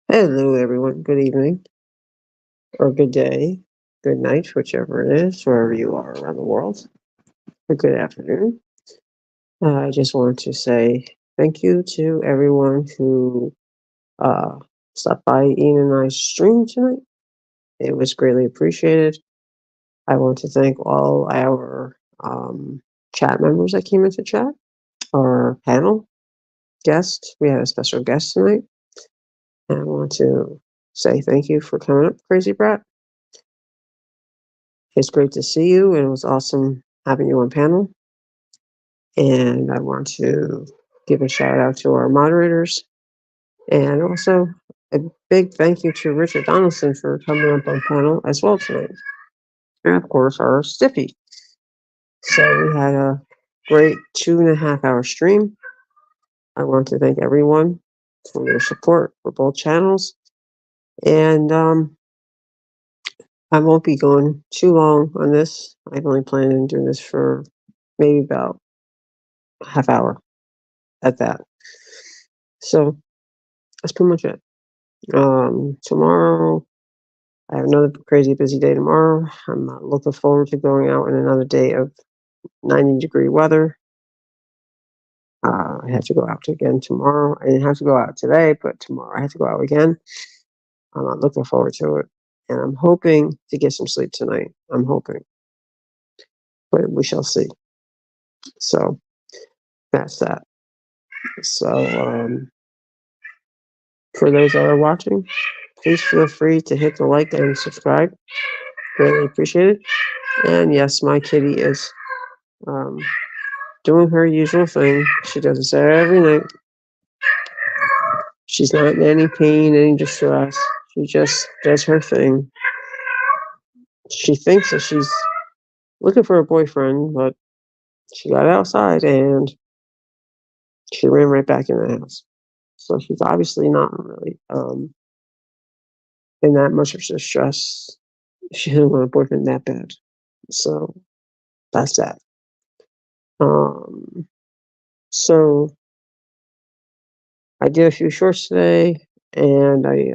Hello, everyone. Good evening, or good day, good night, whichever it is, wherever you are around the world, or good afternoon. I just want to say thank you to everyone who uh, stopped by Ian and I's stream tonight. It was greatly appreciated. I want to thank all our chat members that came into chat, our panel guest. We had a special guest tonight. And I want to say thank you for coming up, Crazy Brat. It's great to see you, and it was awesome having you on panel. And I want to give a shout out to our moderators, and also a big thank you to Richard Donaldson for coming up on panel as well tonight. And of course, our Stiffy. So we had a great 2.5 hour stream. I want to thank everyone for their support for both channels. And I won't be going too long on this. I've only planned on doing this for maybe about a half hour at that. So that's pretty much it. Tomorrow, I have another crazy busy day tomorrow. I'm not looking forward to going out in another day of 90-degree weather. I have to go out again tomorrow. I didn't have to go out today, but tomorrow I have to go out again. I'm not looking forward to it. And I'm hoping to get some sleep tonight. I'm hoping. But we shall see. So that's that. So for those that are watching, please feel free to hit the like and subscribe. Greatly appreciated. And yes, my kitty is um, doing her usual thing. She does this every night. She's not in any pain, any distress. She just does her thing. She thinks that she's looking for a boyfriend, but she got outside and she ran right back in the house. So she's obviously not really in that much of distress. She doesn't want a boyfriend that bad. So that's that. Um, so I did a few shorts today, and I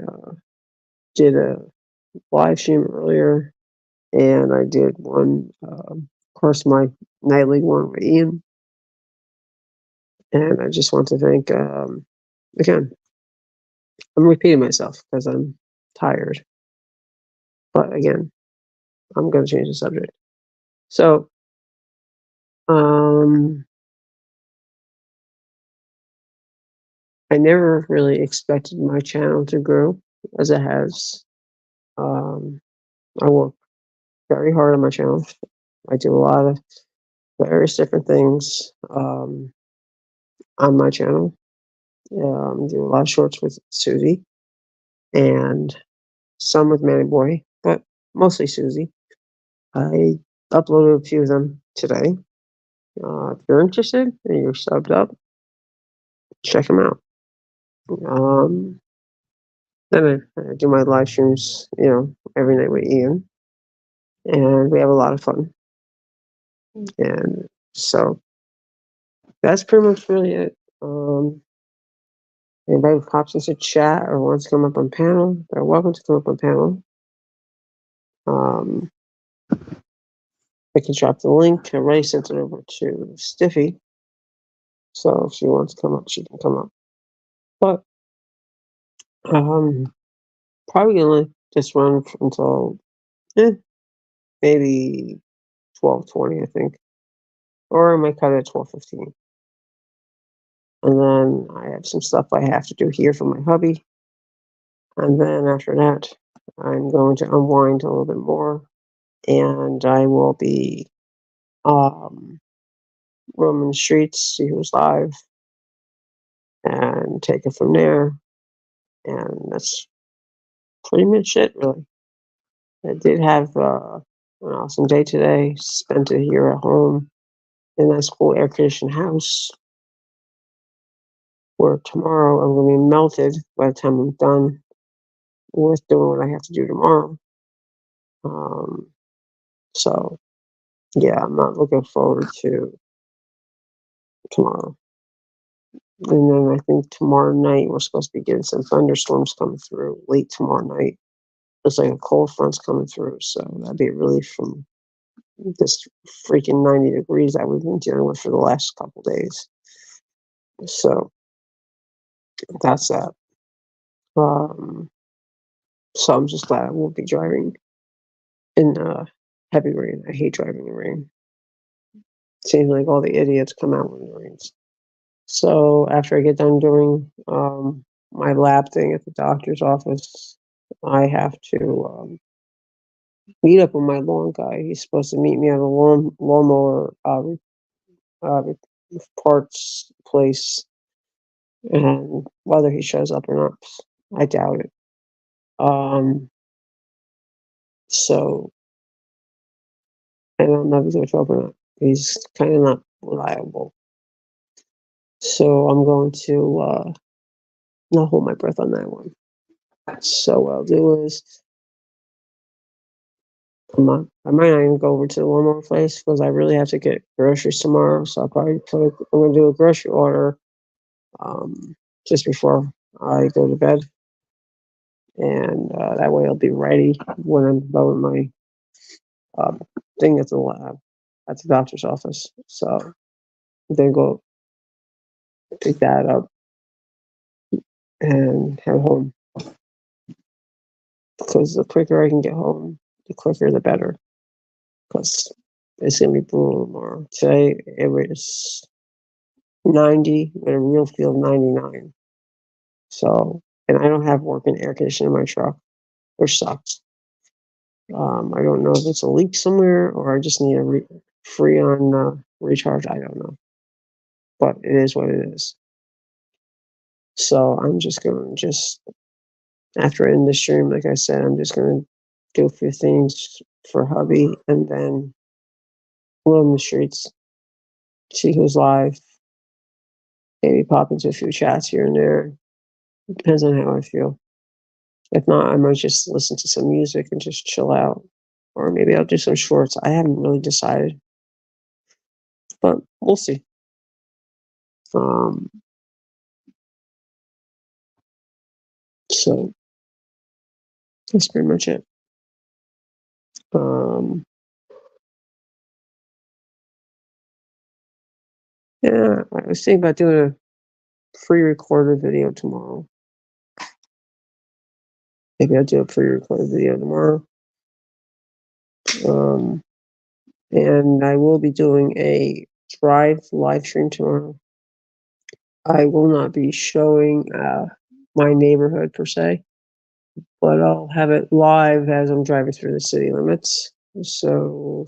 did a live stream earlier, and I did one, of course, my nightly one with Ian. And I just want to thank, again, I'm repeating myself because I'm tired. But again, I'm going to change the subject. So, I never really expected my channel to grow as it has. I work very hard on my channel. I do a lot of various different things on my channel. Do a lot of shorts with Susie and some with Manny Boy, but mostly Susie. I uploaded a few of them today. If you're interested and you're subbed up, check them out. Then I do my live streams, every night with Ian, and we have a lot of fun. And so that's pretty much really it. Anybody who pops into chat or wants to come up on panel, they're welcome to come up on panel. I can drop the link. I already sent it over to Stiffy. So if she wants to come up, she can come up. But probably gonna just run until maybe 12:20, I think. Or I might cut it at 12:15. And then I have some stuff I have to do here for my hubby. And then after that, I'm going to unwind a little bit more. And I will be roaming the streets, see who's live, and take it from there. And that's pretty much it, really. I did have an awesome day today. Spent it here at home in a nice cool air conditioned house. Where tomorrow I'm going to be melted by the time I'm done with doing what I have to do tomorrow. So yeah, I'm not looking forward to tomorrow. And then I think tomorrow night we're supposed to be getting some thunderstorms coming through late tomorrow night. Looks like a cold front's coming through, so that'd be a relief from this freaking 90 degrees that we've been dealing with for the last couple days. So that's that. Um, so I'm just glad I won't be driving in heavy rain. I hate driving in rain. Seems like all the idiots come out when it rains. So after I get done doing my lab thing at the doctor's office, I have to meet up with my lawn guy. He's supposed to meet me at a lawnmower uh, parts place, and whether he shows up or not, I doubt it. Um, so I don't know if he's gonna show up or not. He's kind of not reliable. So I'm going to not hold my breath on that one. So what I'll do is I might not even go over to the lawnmower place because I really have to get groceries tomorrow. So I'll probably I'm gonna do a grocery order just before I go to bed, and that way I'll be ready when I'm done with my um, thing at the lab at the doctor's office. So then go pick that up and head home because the quicker I can get home, the quicker the better. Because it's gonna be brutal tomorrow. Today it was 90 with a real feel of 99. So, and I don't have working air conditioning in my truck, which sucks. I don't know if it's a leak somewhere or I just need a free on recharge. I don't know, but it is what it is. So I'm just gonna after in the stream, like I said, I'm just gonna do a few things for hubby and then roam the streets, see who's live, maybe pop into a few chats here and there. Depends on how I feel. If not, I might just listen to some music and just chill out. Or maybe I'll do some shorts. I haven't really decided, but we'll see. Um, so that's pretty much it. Um, yeah, I was thinking about doing a pre-recorded video tomorrow. Maybe I'll do a pre-recorded video tomorrow. Um, and I will be doing a drive live stream tomorrow. I will not be showing my neighborhood per se, but I'll have it live as I'm driving through the city limits, so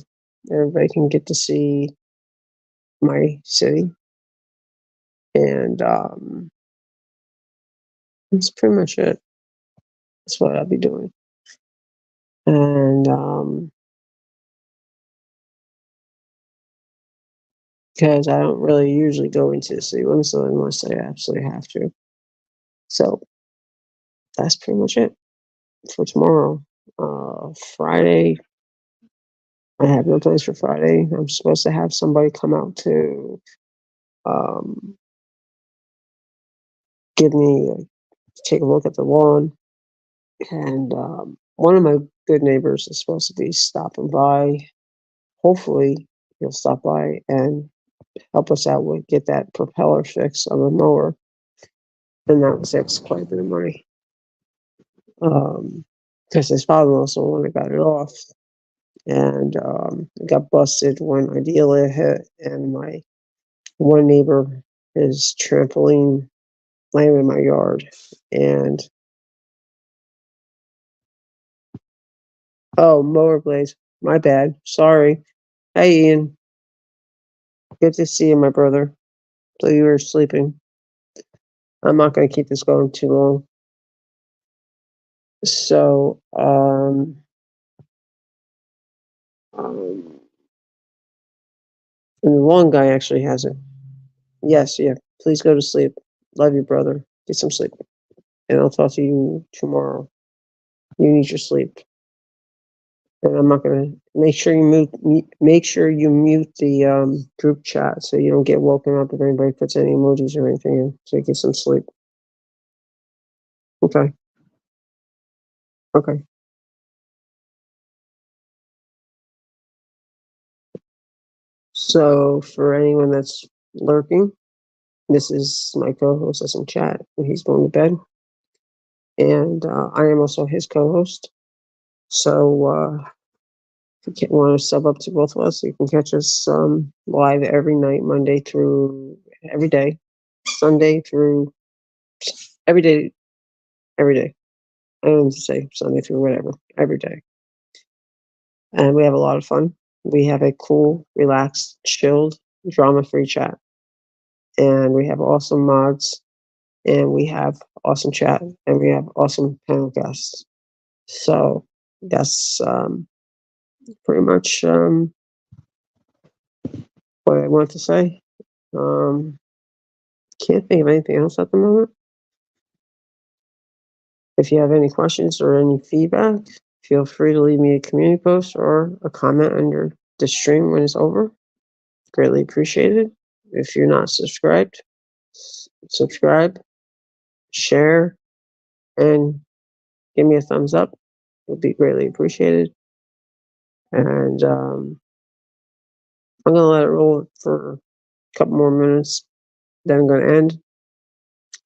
everybody can get to see my city. And that's pretty much it. That's what I'll be doing. And because I don't really usually go into the city limits unless I absolutely have to. So that's pretty much it for tomorrow. Friday, I have no plans for Friday. I'm supposed to have somebody come out to um, give me take a look at the lawn, and one of my good neighbors is supposed to be stopping by. Hopefully, he'll stop by and help us out with get that propeller fixed on the mower, and that was quite a bit of money. Because his father was the one that got it off, and it got busted when Ideal hit, and my one neighbor, his trampoline landed in my yard, and oh, mower blades, my bad, sorry. Hey, Ian, good to see you, my brother. So you were sleeping. I'm not going to keep this going too long. So, and the long guy actually has it. Yes, yeah. Please go to sleep. Love you, brother. Get some sleep. And I'll talk to you tomorrow. You need your sleep. And I'm not gonna make sure you mute the group chat so you don't get woken up if anybody puts any emojis or anything in, so you get some sleep. Okay. Okay. So for anyone that's lurking, this is my co-host that's in chat, and he's going to bed, and I am also his co-host. So if you want to sub up to both of us, you can catch us live every night, Monday through every day, Sunday through every day, every day. I don't know to say Sunday through whatever, every day. And we have a lot of fun. We have a cool, relaxed, chilled, drama-free chat. And we have awesome mods, and we have awesome chat, and we have awesome panel guests. So that's pretty much what I want to say. Can't think of anything else at the moment. If you have any questions or any feedback, feel free to leave me a community post or a comment under the stream when it's over. Greatly appreciated. If you're not subscribed, subscribe, share, and give me a thumbs up. It would be greatly appreciated. And I'm going to let it roll for a couple more minutes. Then I'm going to end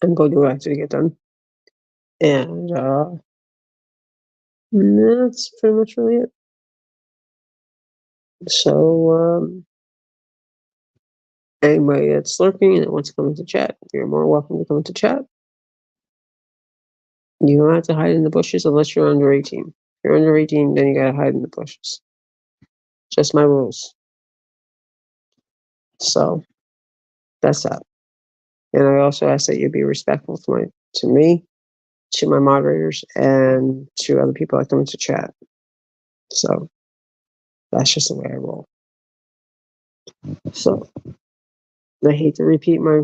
and go do what I have to get done. And that's pretty much really it. So, anybody that's lurking and wants to come into chat, you're more welcome to come into chat. You don't have to hide in the bushes unless you're under 18. If you're under 18, then you gotta hide in the bushes. Just my rules. So that's that. And I also ask that you be respectful to me, to my moderators, and to other people that come into chat. So that's just the way I roll. So I hate to repeat my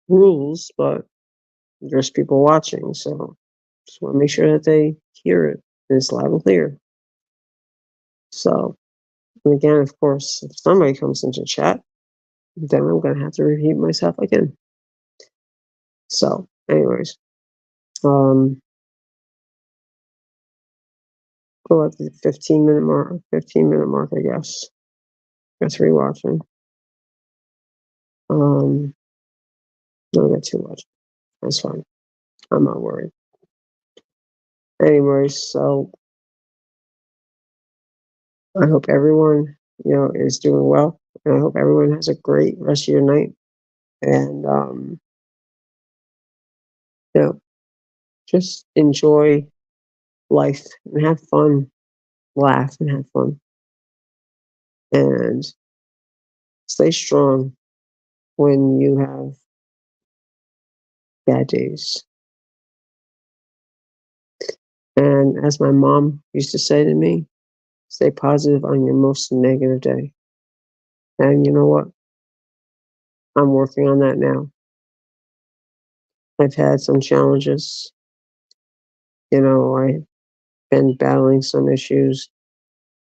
rules, but there's people watching, so just want to make sure that they hear it and it's loud and clear. So, and again, of course, if somebody comes into chat, then I'm going to have to repeat myself again. So, anyways, go at the 15-minute mark, I guess. That's rewatching. Don't get too much. That's fine. I'm not worried. Anyways, so I hope everyone, is doing well. And I hope everyone has a great rest of your night. And, just enjoy life and have fun, laugh and have fun. And stay strong when you have bad days. And as my mom used to say to me, stay positive on your most negative day. And you know what? I'm working on that now. I've had some challenges. I've been battling some issues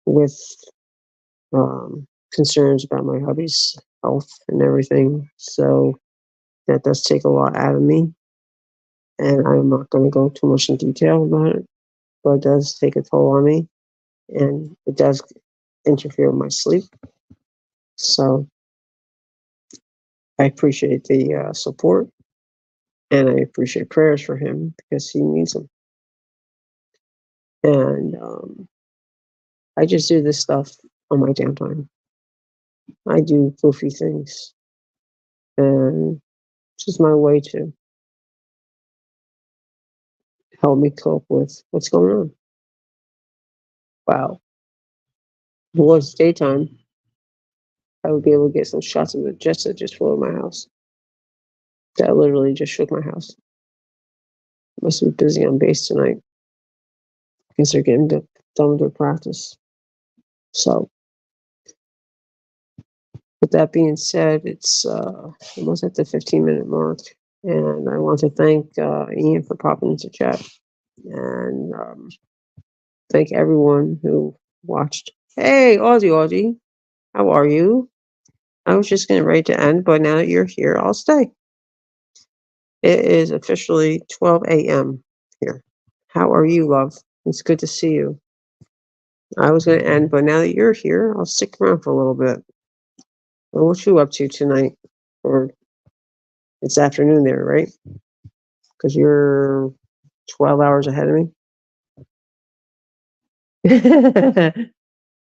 with concerns about my hubby's health and everything. So that does take a lot out of me. And I'm not going to go too much in detail about it, but it does take a toll on me. And it does interfere with my sleep. So I appreciate the support, and I appreciate prayers for him because he needs them. And I just do this stuff on my downtime. I do goofy things, and it's just my way to help me cope with what's going on. Wow. If it was daytime, I would be able to get some shots of the jets that just flew in my house. That literally just shook my house. Must be busy on base tonight because they're getting done with their practice. So, with that being said, it's almost at the 15-minute mark, and I want to thank Ian for popping into chat, and thank everyone who watched. Hey, Audie, how are you? I was just getting ready to end, but now that you're here, I'll stay. It is officially 12 a.m. here. How are you, love? It's good to see you. I was going to end, but now that you're here, I'll stick around for a little bit. Well, what you up to tonight? Or it's afternoon there, right? Because you're 12 hours ahead of me.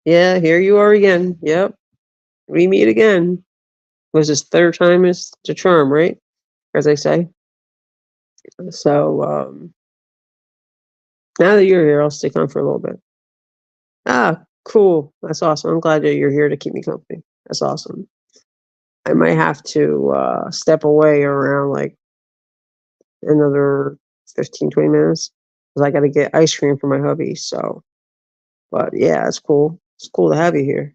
Yeah, here you are again. Yep, we meet again. Was this third time is the charm, right? As I say. So now that you're here, I'll stick on for a little bit. Ah, cool. That's awesome. I'm glad that you're here to keep me company. That's awesome. I might have to step away around like another 15, 20 minutes because I got to get ice cream for my hubby. So, but yeah, it's cool. It's cool to have you here.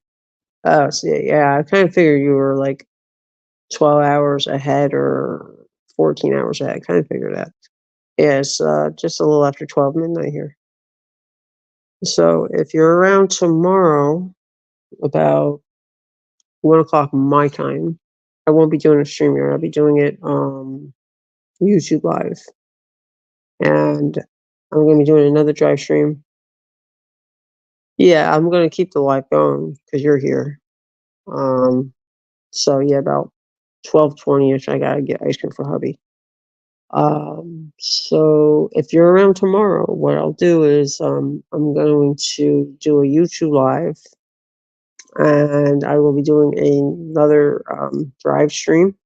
Oh, so yeah, I kind of figured you were like 12 hours ahead or 14 hours ahead. I kind of figured that. Yeah, it's just a little after 12 midnight here. So if you're around tomorrow about 1 o'clock my time, I won't be doing a stream here. I'll be doing it YouTube live. And I'm going to be doing another drive stream. Yeah, I'm going to keep the live going because you're here. So yeah, about 12:20ish, I gotta get ice cream for hubby. So if you're around tomorrow, what I'll do is I'm going to do a YouTube live, and I will be doing another drive stream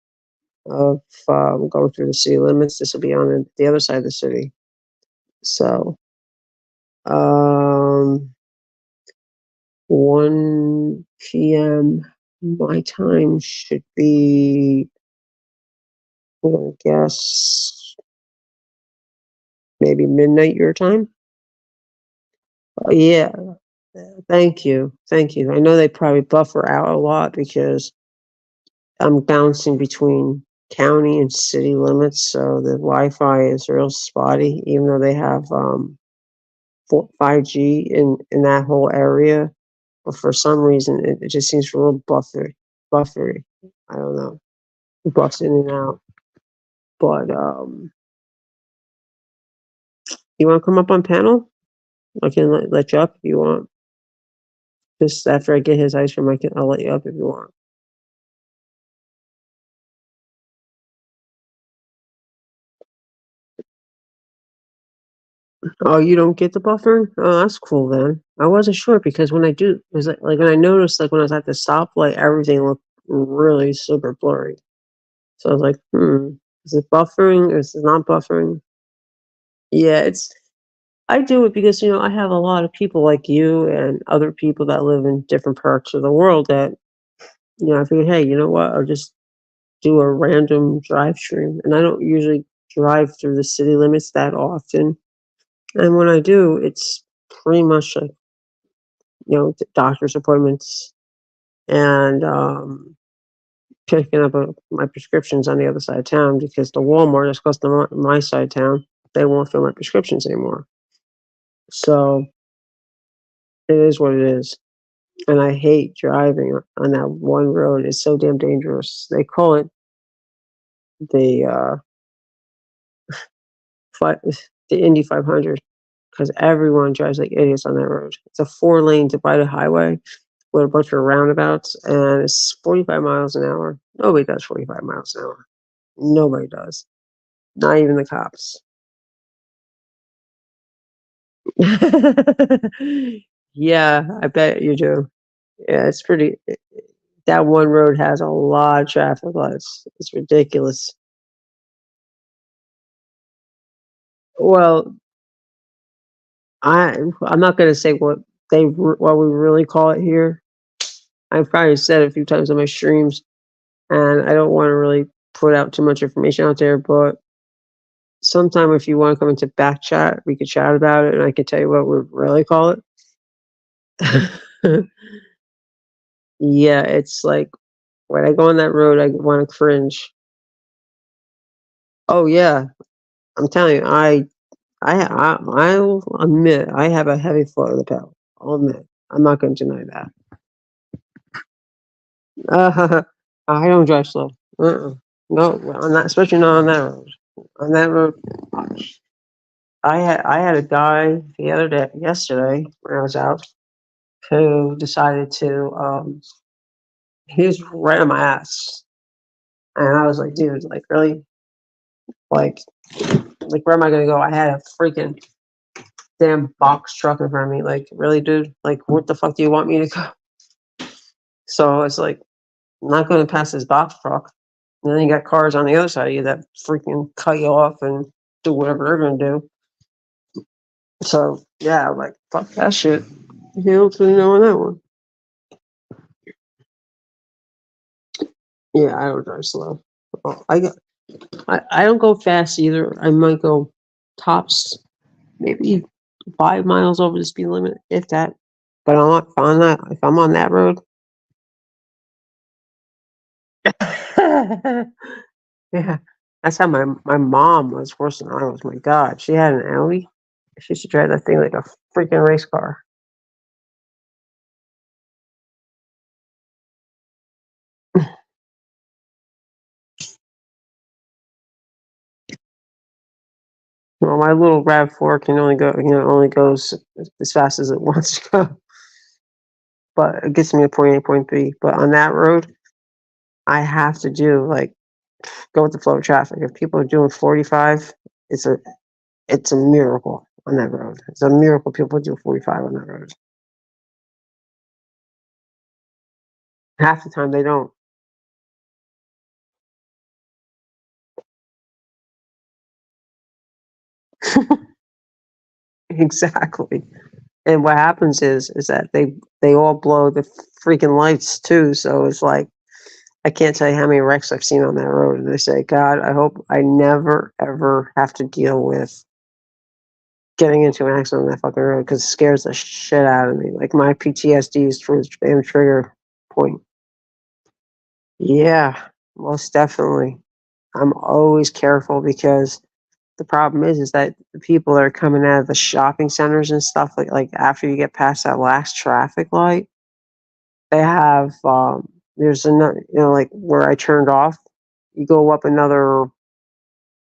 of going through the city limits. This will be on the other side of the city. So um, 1 p.m. my time should be, I'm gonna guess, maybe midnight your time. Yeah, thank you, thank you. I know they probably buffer out a lot because I'm bouncing between county and city limits, so the Wi-Fi is real spotty, even though they have 5G in that whole area. But for some reason, it just seems real buffery. I don't know, it buffs in and out. But you want to come up on panel? I can let you up if you want. Just after I get his ice cream, I'll let you up if you want. Oh, you don't get the buffer? Oh, that's cool then. I wasn't sure because when I do, it was like when I noticed, like when I was at the stoplight, everything looked really super blurry. So I was like, is it buffering or is it not buffering? Yeah, I do it because, I have a lot of people like you and other people that live in different parts of the world that, I figured, hey, you know what? I'll just do a random drive stream. And I don't usually drive through the city limits that often. And when I do, it's pretty much like, doctor's appointments and picking up my prescriptions on the other side of town because the Walmart that's close to my side of town, they won't fill my prescriptions anymore. So it is what it is. And I hate driving on that one road. It's so damn dangerous. They call it the fi- the Indy 500 because everyone drives like idiots on that road. It's a 4-lane divided highway with a bunch of roundabouts, and it's 45 miles an hour. Nobody does 45 miles an hour. Nobody does. Not even the cops. Yeah, I bet you do. Yeah, it's pretty. That one road has a lot of traffic lights. It's ridiculous. Well, I'm not going to say what we really call it here. I've probably said it a few times on my streams, and I don't want to really put out too much information out there. But sometime if you want to come into back chat, we could chat about it, and I can tell you what we really call it. Yeah, it's like when I go on that road, I want to cringe. Oh yeah, I'm telling you, I'll admit I have a heavy flow of the pedal. I'll admit. I'm not going to deny that. I don't drive slow. No, on that, especially not on that road. On that road, I had a guy the other day, yesterday, when I was out, who decided to. He was right on my ass, and I was like, dude, like really, like, where am I gonna go? I had a freaking damn box truck in front of me. Like, really, dude? Like, what the fuck do you want me to go? So it's like, I'm not going to pass this box truck. And then you got cars on the other side of you that freaking cut you off and do whatever they're going to do. So yeah, I'm like, fuck that shit. You don't know on that one. Yeah, I don't drive slow. Well, I don't go fast either. I might go tops maybe 5 miles over the speed limit, if that. But I'm not on that. If I'm on that road, yeah, that's how my mom was worse than I was. My God, she had an Audi. She used to drive that thing like a freaking race car. Well, my little Rav4 can only go, only goes as fast as it wants to go, but it gets me to point A, point B. But on that road, I have to do like go with the flow of traffic. If people are doing 45, it's a it's a miracle on that road. It's a miracle people do 45 on that road. Half the time they don't. Exactly. And what happens is that they all blow the freaking lights too. So it's like I can't tell you how many wrecks I've seen on that road. And they say, God, I hope I never ever have to deal with getting into an accident on that fucking road because it scares the shit out of me. Like my PTSD is for the damn trigger point. Yeah, most definitely. I'm always careful because the problem is that the people that are coming out of the shopping centers and stuff like after you get past that last traffic light, they have there's another, like where I turned off, you go up another,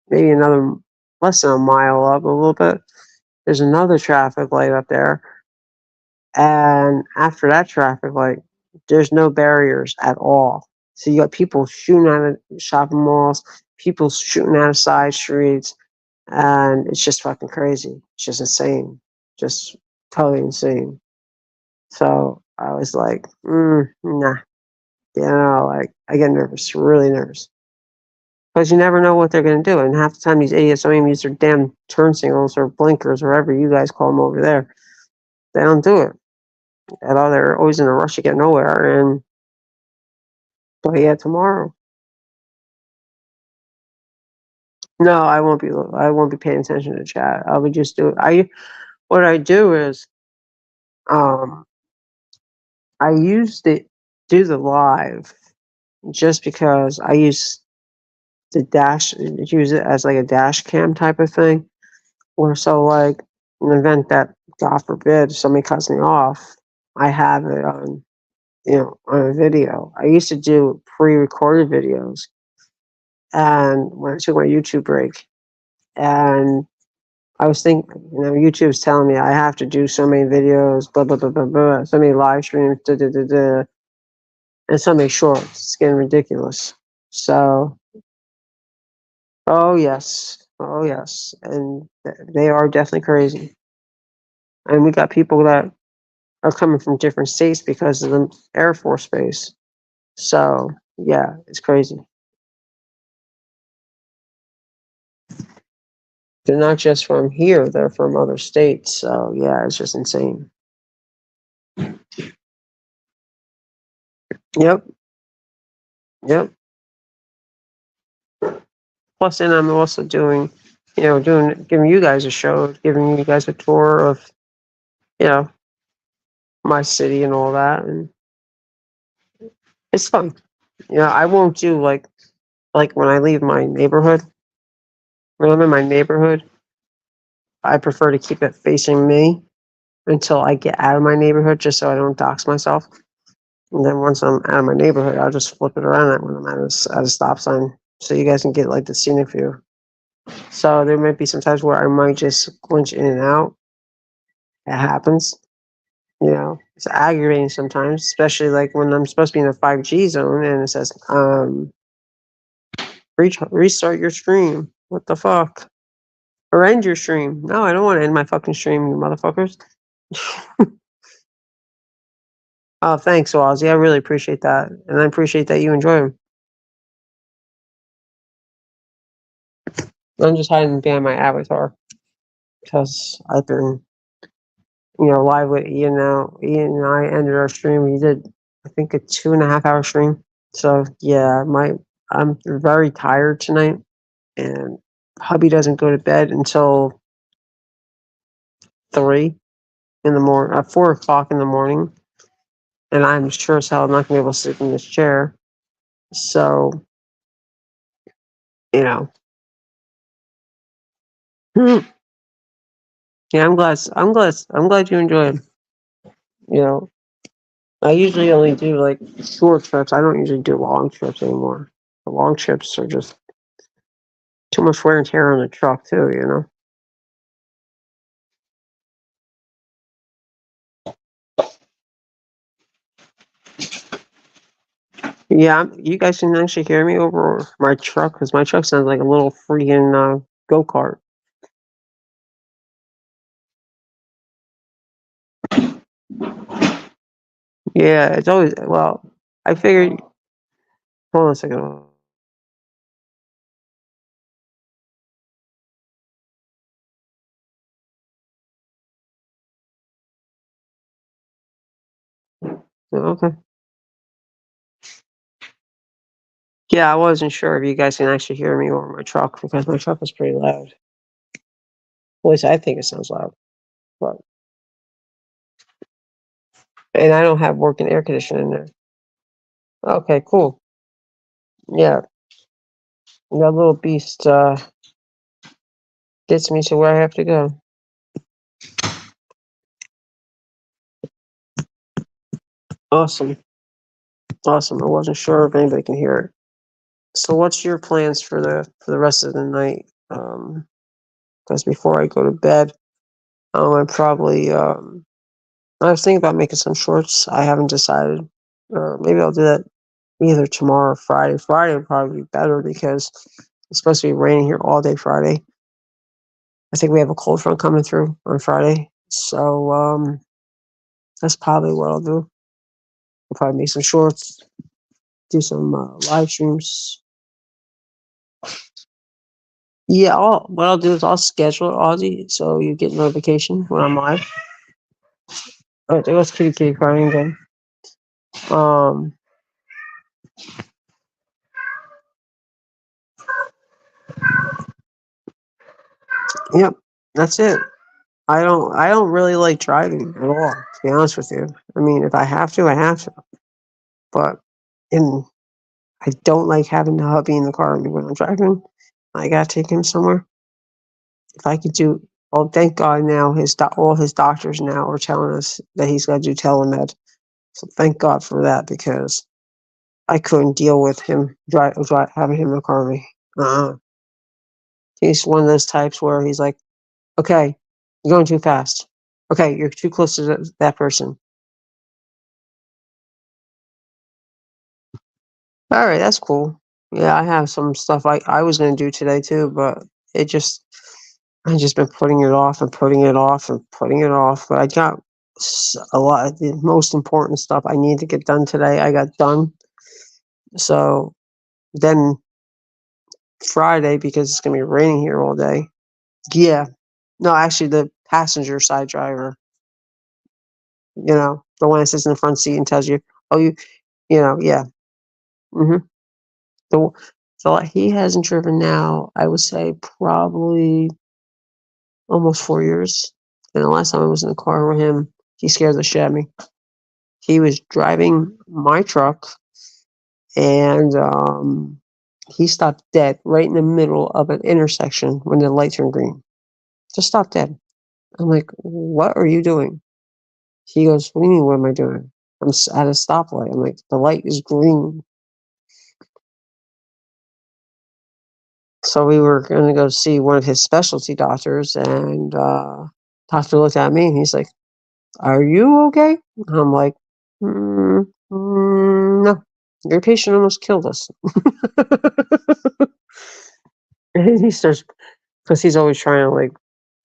maybe another less than a mile up a little bit, there's another traffic light up there, and after that traffic light there's no barriers at all. So you got people shooting out of shopping malls, people shooting out of side streets, and it's just fucking crazy. It's just insane, just totally insane. So I was like, nah. Like I get nervous, really nervous, because you never know what they're going to do. And half the time, these idiots don't even use their damn turn signals or blinkers, or whatever you guys call them over there. They don't do it at all. They're always in a rush to get nowhere. And but yeah, tomorrow. No, I won't be. I won't be paying attention to chat. I would just do it. What I do is, um, I used it do the live just because I use it as like a dash cam type of thing. Or so like in the event that God forbid somebody cuts me off, I have it on on a video. I used to do pre-recorded videos, and when I took my YouTube break, and I was thinking, YouTube's telling me I have to do so many videos, blah blah blah blah blah, so many live streams, da da da da, and so many shorts. It's getting ridiculous. So, oh yes, and they are definitely crazy. And we got people that are coming from different states because of the Air Force Base. So yeah, it's crazy. They're not just from here; they're from other states. So yeah, it's just insane. Yep, yep. Plus, then I'm also doing, giving you guys a show, giving you guys a tour of, you know, my city and all that, and it's fun. I won't do like when I leave my neighborhood. When I'm in my neighborhood, I prefer to keep it facing me until I get out of my neighborhood, just so I don't dox myself. And then once I'm out of my neighborhood, I'll just flip it around when I'm at a stop sign, so you guys can get like the scenic view. So there might be some times where I might just glitch in and out. It happens. It's aggravating sometimes, especially like when I'm supposed to be in a 5G zone and it says, restart your stream. What the fuck? Or end your stream. No, I don't want to end my fucking stream, you motherfuckers. Oh, thanks, Ozzy. I really appreciate that. And I appreciate that you enjoy them. I'm just hiding behind my avatar because I've been, live with Ian now. Ian and I ended our stream. We did, I think, a 2.5 hour stream. So yeah, I'm very tired tonight, and hubby doesn't go to bed until 4 o'clock in the morning, and I'm sure as hell not gonna be able to sit in this chair. So, you know, yeah, I'm glad you enjoyed. You know, I usually only do like short trips. I don't usually do long trips anymore. The long trips are just too much wear and tear on the truck too. Yeah, you guys can actually hear me over my truck because my truck sounds like a little freaking go kart. Yeah, it's always well. I figured. Hold on a second. Okay. Yeah, I wasn't sure if you guys can actually hear me over my truck because my truck is pretty loud. At least I think it sounds loud. But and I don't have working air conditioning in there. Okay, cool. Yeah, that little beast gets me to where I have to go. Awesome, awesome. I wasn't sure if anybody can hear it. So, what's your plans for the rest of the night? Because before I go to bed, I probably I was thinking about making some shorts. I haven't decided. Maybe I'll do that either tomorrow or Friday. Friday would probably be better because it's supposed to be raining here all day Friday. I think we have a cold front coming through on Friday. So that's probably what I'll do. I'll probably make some shorts, do some live streams. Yeah, what I'll do is I'll schedule it, Aussie, so you get notification when I'm live. All right, there goes Kitty Kitty crying again. Um, yep, that's it. I don't really like driving at all, to be honest with you. I mean, if I have to, I have to. But in I don't like having the hubby in the car with me when I'm driving. I gotta take him somewhere. If I could do, oh, thank God now all his doctors now are telling us that he's got to do telemed. So thank God for that because I couldn't deal with him having him in the car with me. He's one of those types where he's like, okay, you're going too fast. Okay, you're too close to that person. All right, that's cool. Yeah, I have some stuff I was going to do today too, but it just I've just been putting it off and putting it off and putting it off. But I got a lot of the most important stuff I need to get done today. I got done. So then Friday, because it's going to be raining here all day. Yeah. No, actually, the passenger side driver, the one that sits in the front seat and tells you, oh, yeah. hmm The, so he hasn't driven now, I would say probably almost 4 years. And the last time I was in the car with him, he scared the shit out of me. He was driving my truck and he stopped dead right in the middle of an intersection when the light turned green. Just stop dead. I'm like, what are you doing? He goes, what do you mean, what am I doing? I'm at a stoplight. I'm like, the light is green. So we were going to go see one of his specialty doctors, and doctor looked at me and he's like, are you okay? I'm like, no, your patient almost killed us. And he starts, because he's always trying to like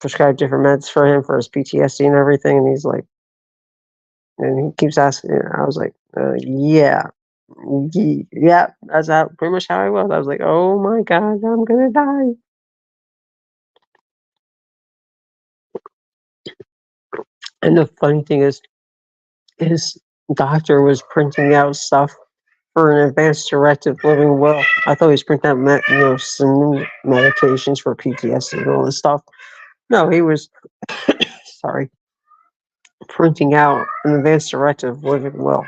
prescribe different meds for him for his PTSD and everything. And he's like, and he keeps asking, I was like, yeah, yeah, that's pretty much how I was. I was like, oh my God, I'm going to die. And the funny thing is, his doctor was printing out stuff for an advanced directive living will. I thought he was printing out, some new medications for PTSD and all this stuff. No, he was, sorry, printing out an advanced directive living will.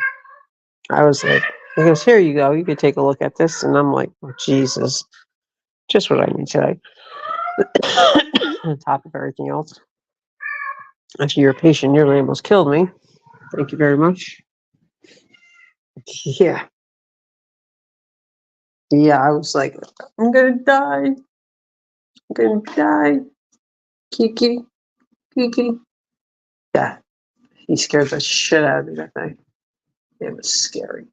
I was like, he goes, here you go. You could take a look at this. And I'm like, oh, Jesus, just what I need today. On top of everything else. Actually, your patient nearly almost killed me. Thank you very much. Yeah. Yeah, I was like, I'm going to die. I'm going to die. Kiki, Kiki. Yeah, he scared the shit out of me that day. It was scary.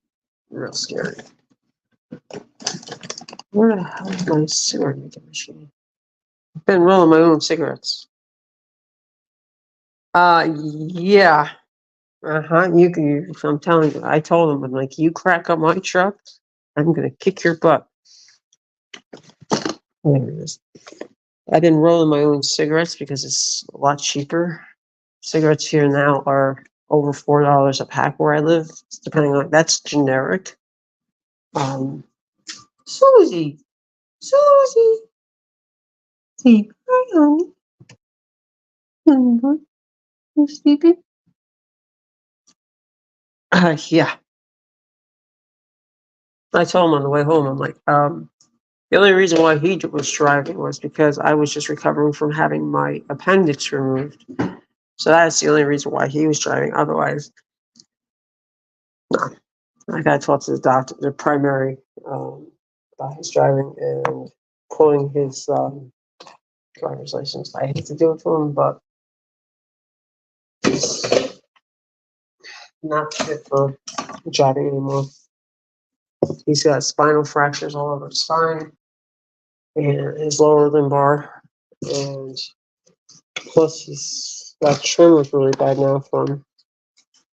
Real scary. Where the hell is my cigarette making machine? I've been rolling my own cigarettes. Yeah. Uh-huh. I'm telling you, I told him, I'm like, you crack up my truck, I'm gonna kick your butt. There it is. I've been rolling my own cigarettes because it's a lot cheaper. Cigarettes here now are over $4 a pack where I live, depending on that's generic. Susie, Susie, see, hi, honey. You sleeping? Yeah. I told him on the way home, I'm like, the only reason why he was driving was because I was just recovering from having my appendix removed. So that's the only reason why he was driving. Otherwise, no. I got to talk to the doctor, the primary, about his driving and pulling his driver's license. I hate to do it to him, but he's not fit for driving anymore. He's got spinal fractures all over his spine and his lower lumbar, and plus he's got tremors really bad now from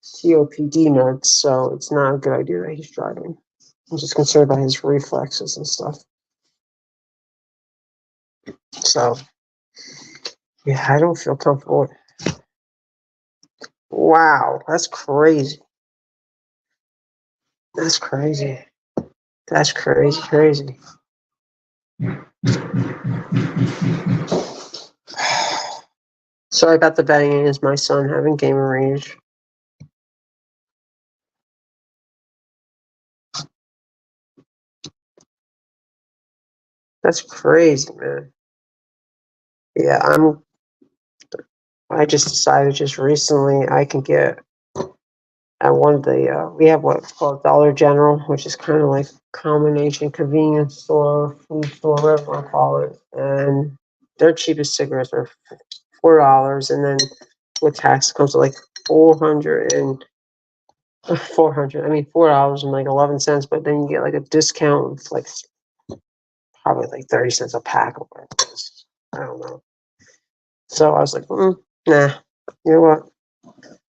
COPD meds, so it's not a good idea that he's driving. I'm just concerned about his reflexes and stuff. So, yeah, I don't feel comfortable. Wow, that's crazy. That's crazy. That's crazy, crazy. Sorry about the banging. Is my son having gamer rage? That's crazy, man. Yeah, I just decided just recently I can get at one of the we have what's called Dollar General, which is kind of like combination convenience store, food store, whatever you want to call it, and their cheapest cigarettes are $4, and then with tax it comes to like 400 and 400. I mean $4 and like 11 cents, but then you get like a discount of like probably like 30 cents a pack or whatever it is. I don't know. So I was like, nah. You know what?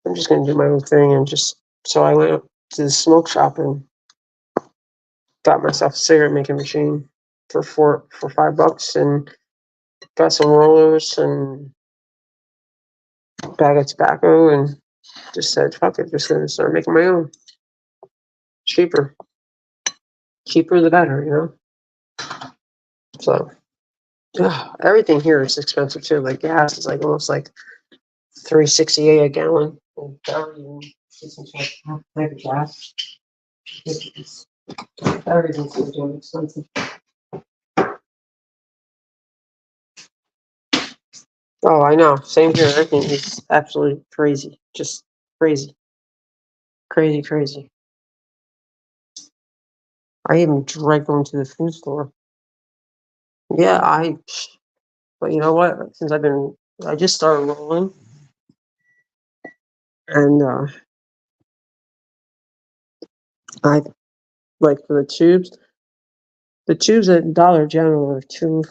I'm just gonna do my own thing and just. So I went up to the smoke shop and got myself a cigarette making machine for $5 and got some rollers and a bag of tobacco and just said, fuck it, just gonna start making my own. Cheaper. Cheaper the better, you know? So everything here is expensive too. Like gas is like almost like $3.68 a gallon. And like gas. Everything's so damn expensive. Oh, I know. Same here. Everything is absolutely crazy. Just crazy. Crazy, crazy. I even dread going to the food store. Yeah, but you know what? I just started rolling, and I like for the tubes at Dollar General are two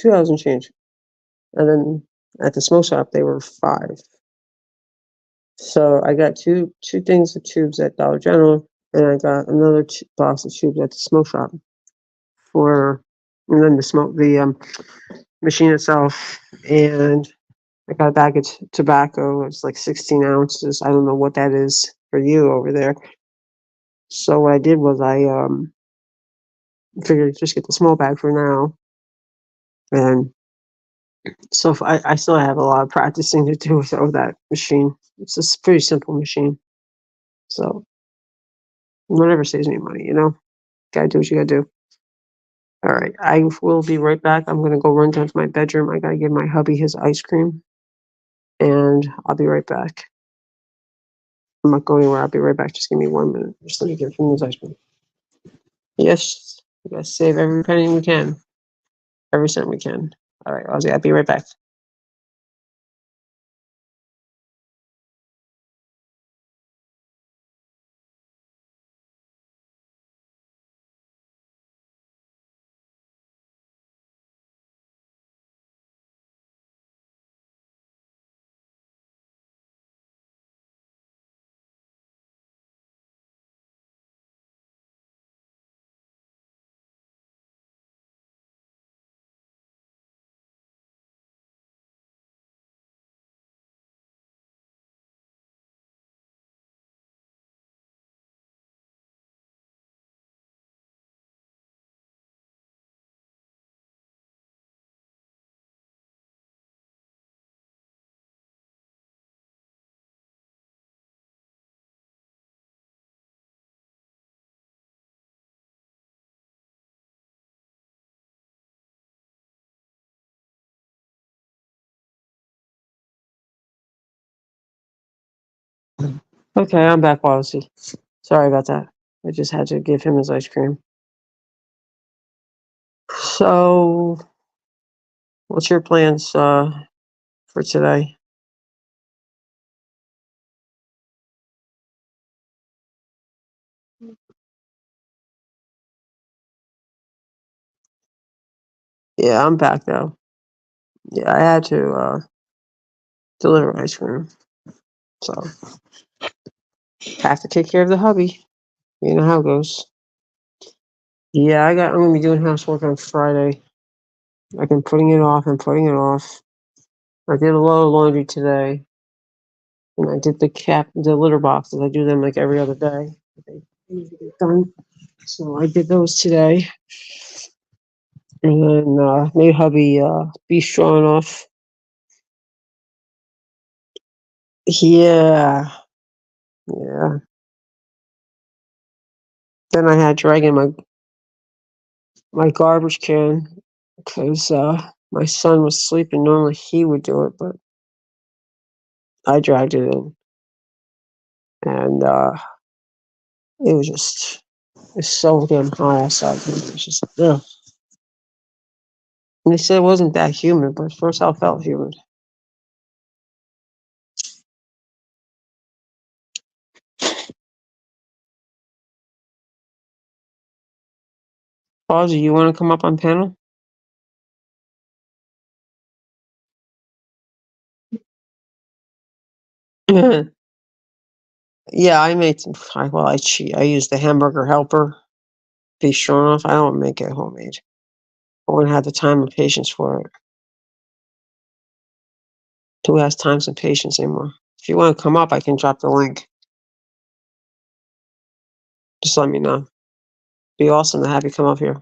dollars and change, and then at the smoke shop they were 5. So I got two things of tubes at Dollar General, and I got another box of tubes at the smoke shop for, and then the machine itself, and I got a bag of tobacco. It's like 16 ounces. I don't know what that is for you over there. So what I did was I figured just get the small bag for now, and so if I still have a lot of practicing to do with that machine. It's just a pretty simple machine, so whatever saves me money, you know. Gotta do what you gotta do. All right, I will be right back. I'm gonna go run down to my bedroom. I gotta give my hubby his ice cream, and I'll be right back. I'm not going anywhere. I'll be right back. Just give me 1 minute. Just let me get him his ice cream. Yes, we gotta save every penny we can, every cent we can. All right, Ozzy, I'll be right back. Okay, I'm back, Ozzy. Sorry about that. I just had to give him his ice cream. So, what's your plans for today? Yeah, I'm back though. Yeah, I had to deliver ice cream, so have to take care of the hubby. You know how it goes. Yeah, I'm gonna be doing housework on Friday. I've been putting it off and putting it off. I did a load of laundry today, and I did the litter boxes. I do them like every other day. They need to get done. So I did those today, and then made hubby beef stroganoff. Yeah, yeah. Then I had dragging my garbage can because my son was sleeping. Normally he would do it, but I dragged it in, and it was just it's so damn hot outside. It was just ugh. And they said it wasn't that humid, but first I felt humid. Ozzy, you want to come up on panel? Yeah, I made some. Well, I cheat. I used the hamburger helper. Be sure enough, I don't make it homemade. I wouldn't have the time and patience for it. Who has time and patience anymore? If you want to come up, I can drop the link. Just let me know. Be awesome to have you come up here.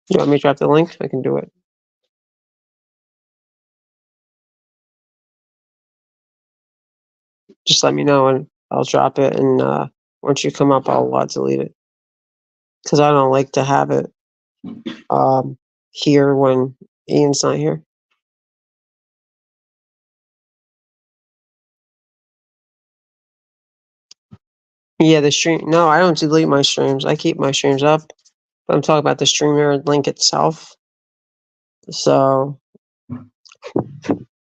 You want me to drop the link? I can do it. Just let me know and I'll drop it. And once you come up, I'll delete it. because I don't like to have it um, here when Ian's not here. Yeah, the stream. No, I don't delete my streams. I keep my streams up. But I'm talking about the streamer link itself. So,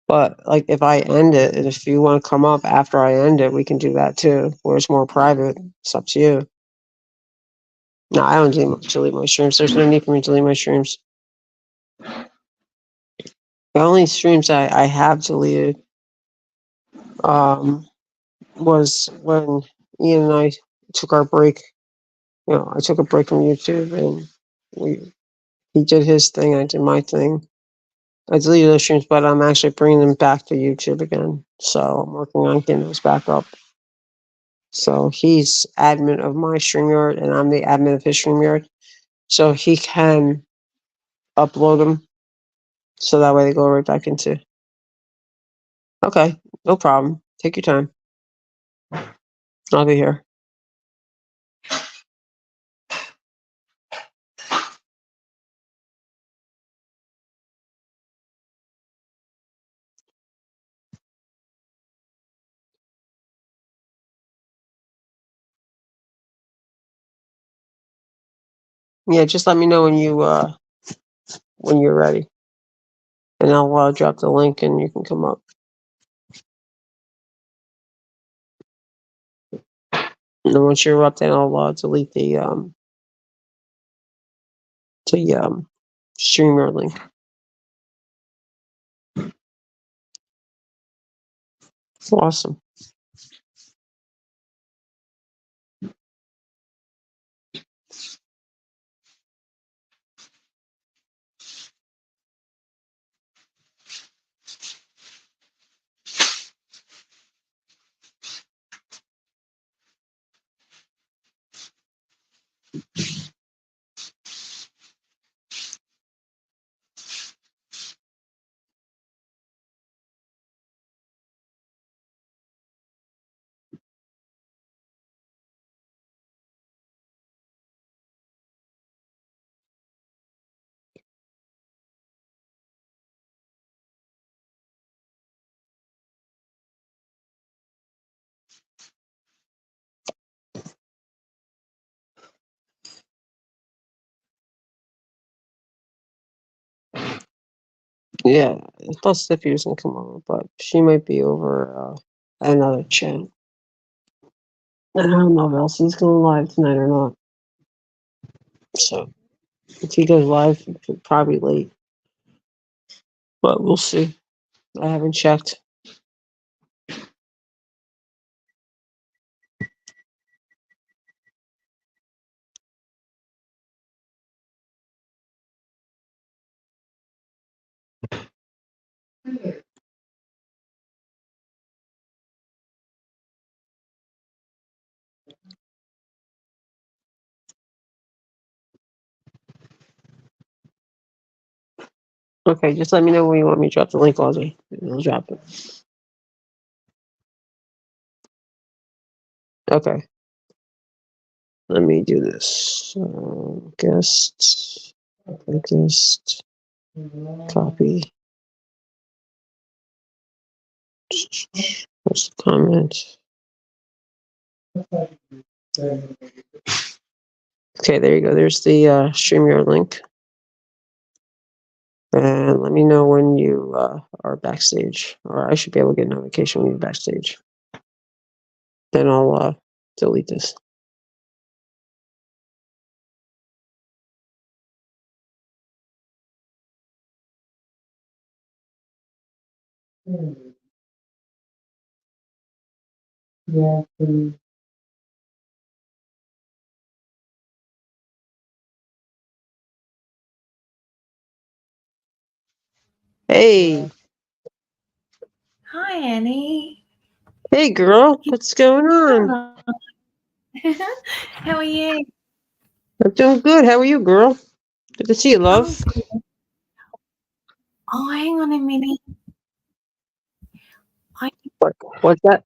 but like if I end it, and if you want to come up after I end it, we can do that too. Where it's more private. It's up to you. No, I don't delete my streams. There's no need for me to delete my streams. The only streams I have deleted um, was when Ian and I took our break. I took a break from YouTube, and he did his thing, I did my thing. I deleted those streams, but I'm actually bringing them back to YouTube again. So I'm working on getting those back up. So he's admin of my StreamYard, and I'm the admin of his StreamYard. So he can upload them, so that way they go right back into. Okay, no problem. Take your time. I'll be here. Yeah, just let me know when you're ready, and I'll drop the link, and you can come up. And then once you're up, then I'll delete the streamer link. Awesome. Yeah, I thought Stiffy was gonna come over, but she might be over another channel. I don't know if Elsie's going live tonight or not. So if he goes live, he'll probably late, but we'll see. I haven't checked. Okay, just let me know when you want me to drop the link, Ozzy. I'll drop it. Okay. Let me do this. Guest. Guest. Copy. Post comment. Okay, there you go. There's the StreamYard link. And let me know when you are backstage, or I should be able to get a notification when you're backstage. Then I'll delete this. Yeah. Hey. Hi, Annie. Hey, girl. What's going on? Hello. How are you? I'm doing good. How are you, girl? Good to see you, I'm love. good. Oh, hang on a minute. I What's that?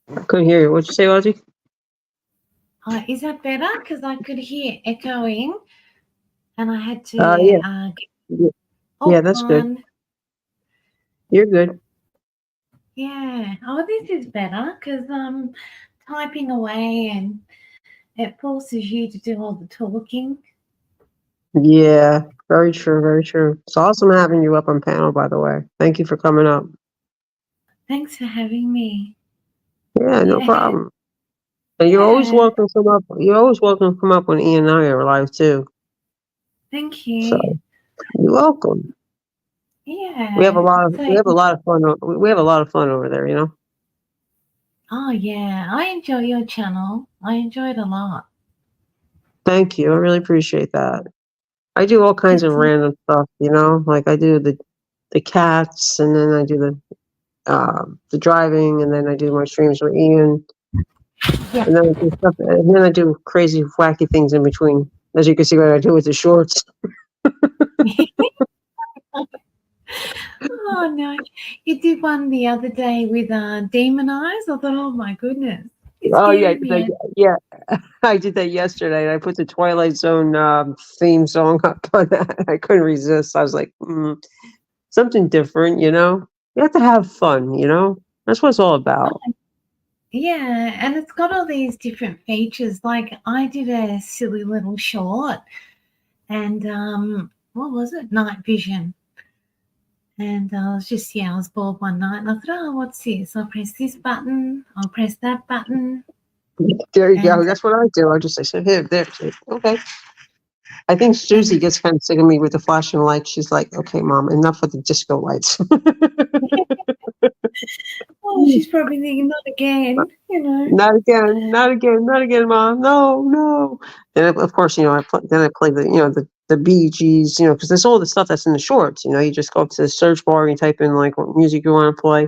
I couldn't hear you. What'd you say, Ozzy? Is that better? Because I could hear echoing, and I had to Yeah, get y- yeah, oh that's good. on. You're good. Yeah. Oh, this is better because I'm typing away, and it forces you to do all the talking. Yeah, very true, very true. It's awesome having you up on panel, by the way. Thank you for coming up. Thanks for having me. Yeah, no Yeah. problem. And you're always Yeah. welcome to come up. You're always welcome to come up when Ian and I are live too. Thank So you. you're welcome. Yeah. So, We have a lot of fun. We have a lot of fun over there. You know. oh yeah, I enjoy your channel. I enjoy it a lot. Thank you. I really appreciate that. I do all kinds of It's random stuff. You know, like I do the cats, and then I do the driving, and then I do my streams with Ian, yeah. and then I do stuff, and then I do crazy, wacky things in between. As you can see, what I do with the shorts. Oh no, you did one the other day with demon eyes. I thought, oh my goodness, it Oh yeah, scared me. yeah. I did that yesterday. And I put the Twilight Zone theme song up on that. I couldn't resist. I was like, something different. You know, you have to have fun. You know, that's what it's all about. Yeah, and it's got all these different features. Like I did a silly little short, and what was it? Night vision. And I was just I was bored one night, and I thought, oh, what's this? I'll press this button. I'll press that button, There you go. and That's what I do. I said, here, there. Okay. I think Susie and gets kind of sick of me with the flashing lights. She's like, okay, mom, enough with the disco lights. oh, she's probably thinking not again, you know. Not again, not again, not again, mom. No, no. And of course, you know, then I play the Bee Gees, you know, because there's all the stuff that's in the shorts. You know, you just go up to the search bar and you type in like what music you want to play,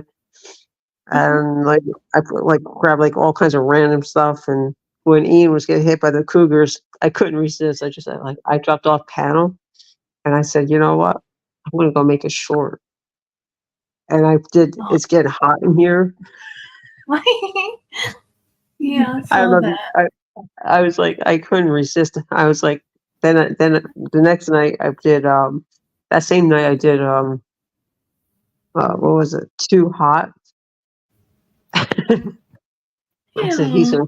Mhm. and like grab like all kinds of random stuff. And when Ian was getting hit by the Cougars, I couldn't resist. I just I dropped off panel and I said, you know what, I'm gonna go make a short. And I did. Oh, It's getting hot in here. yeah, I I don't saw know. that. I was like, I couldn't resist. I was like, then the next night I did, that same night I did, what was it? Too Hot. I said, Yeah.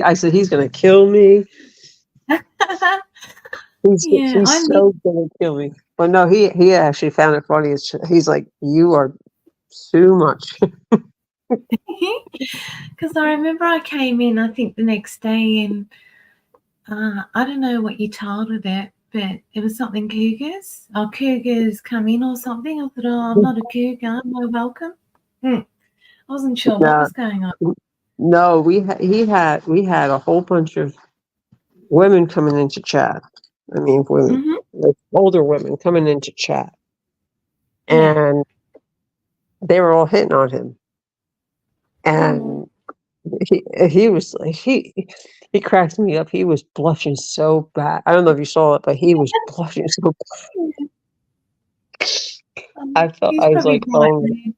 I said, he's going to kill me. Yeah, He's I need so going to kill me. But no, he actually found it funny. He's like, you are too much. because I remember I came in, I think the next day, and I don't know what you titled it, but it was something cougars. Oh, cougars come in or something. I thought, oh, I'm not a cougar. I'm not welcome. Hmm. I wasn't sure what No, was going on. no, we had a whole bunch of women coming into chat. I mean, women, Hmm. like older women coming into chat, Yeah. and they were all hitting on him. Oh, And he was like he cracked me up. He was blushing so bad. I don't know if you saw it, but he was blushing so yeah. I felt He's I was probably like, black oh man.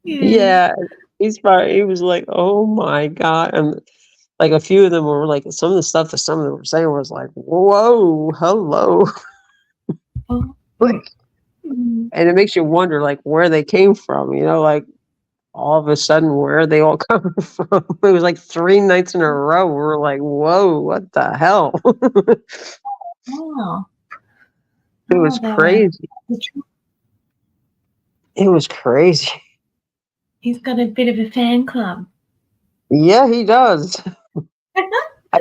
Yeah. yeah. He was like, oh my God. And like a few of them were like some of the stuff that some of them were saying was like, whoa, hello. Oh. Like, Mm. and it makes you wonder like where they came from, you know, like all of a sudden where are they all coming from? It was like 3 nights in a row. We were like, whoa, what the hell? Oh. It was Oh, they were. crazy. It was crazy. He's got a bit of a fan club. Yeah, he does. I,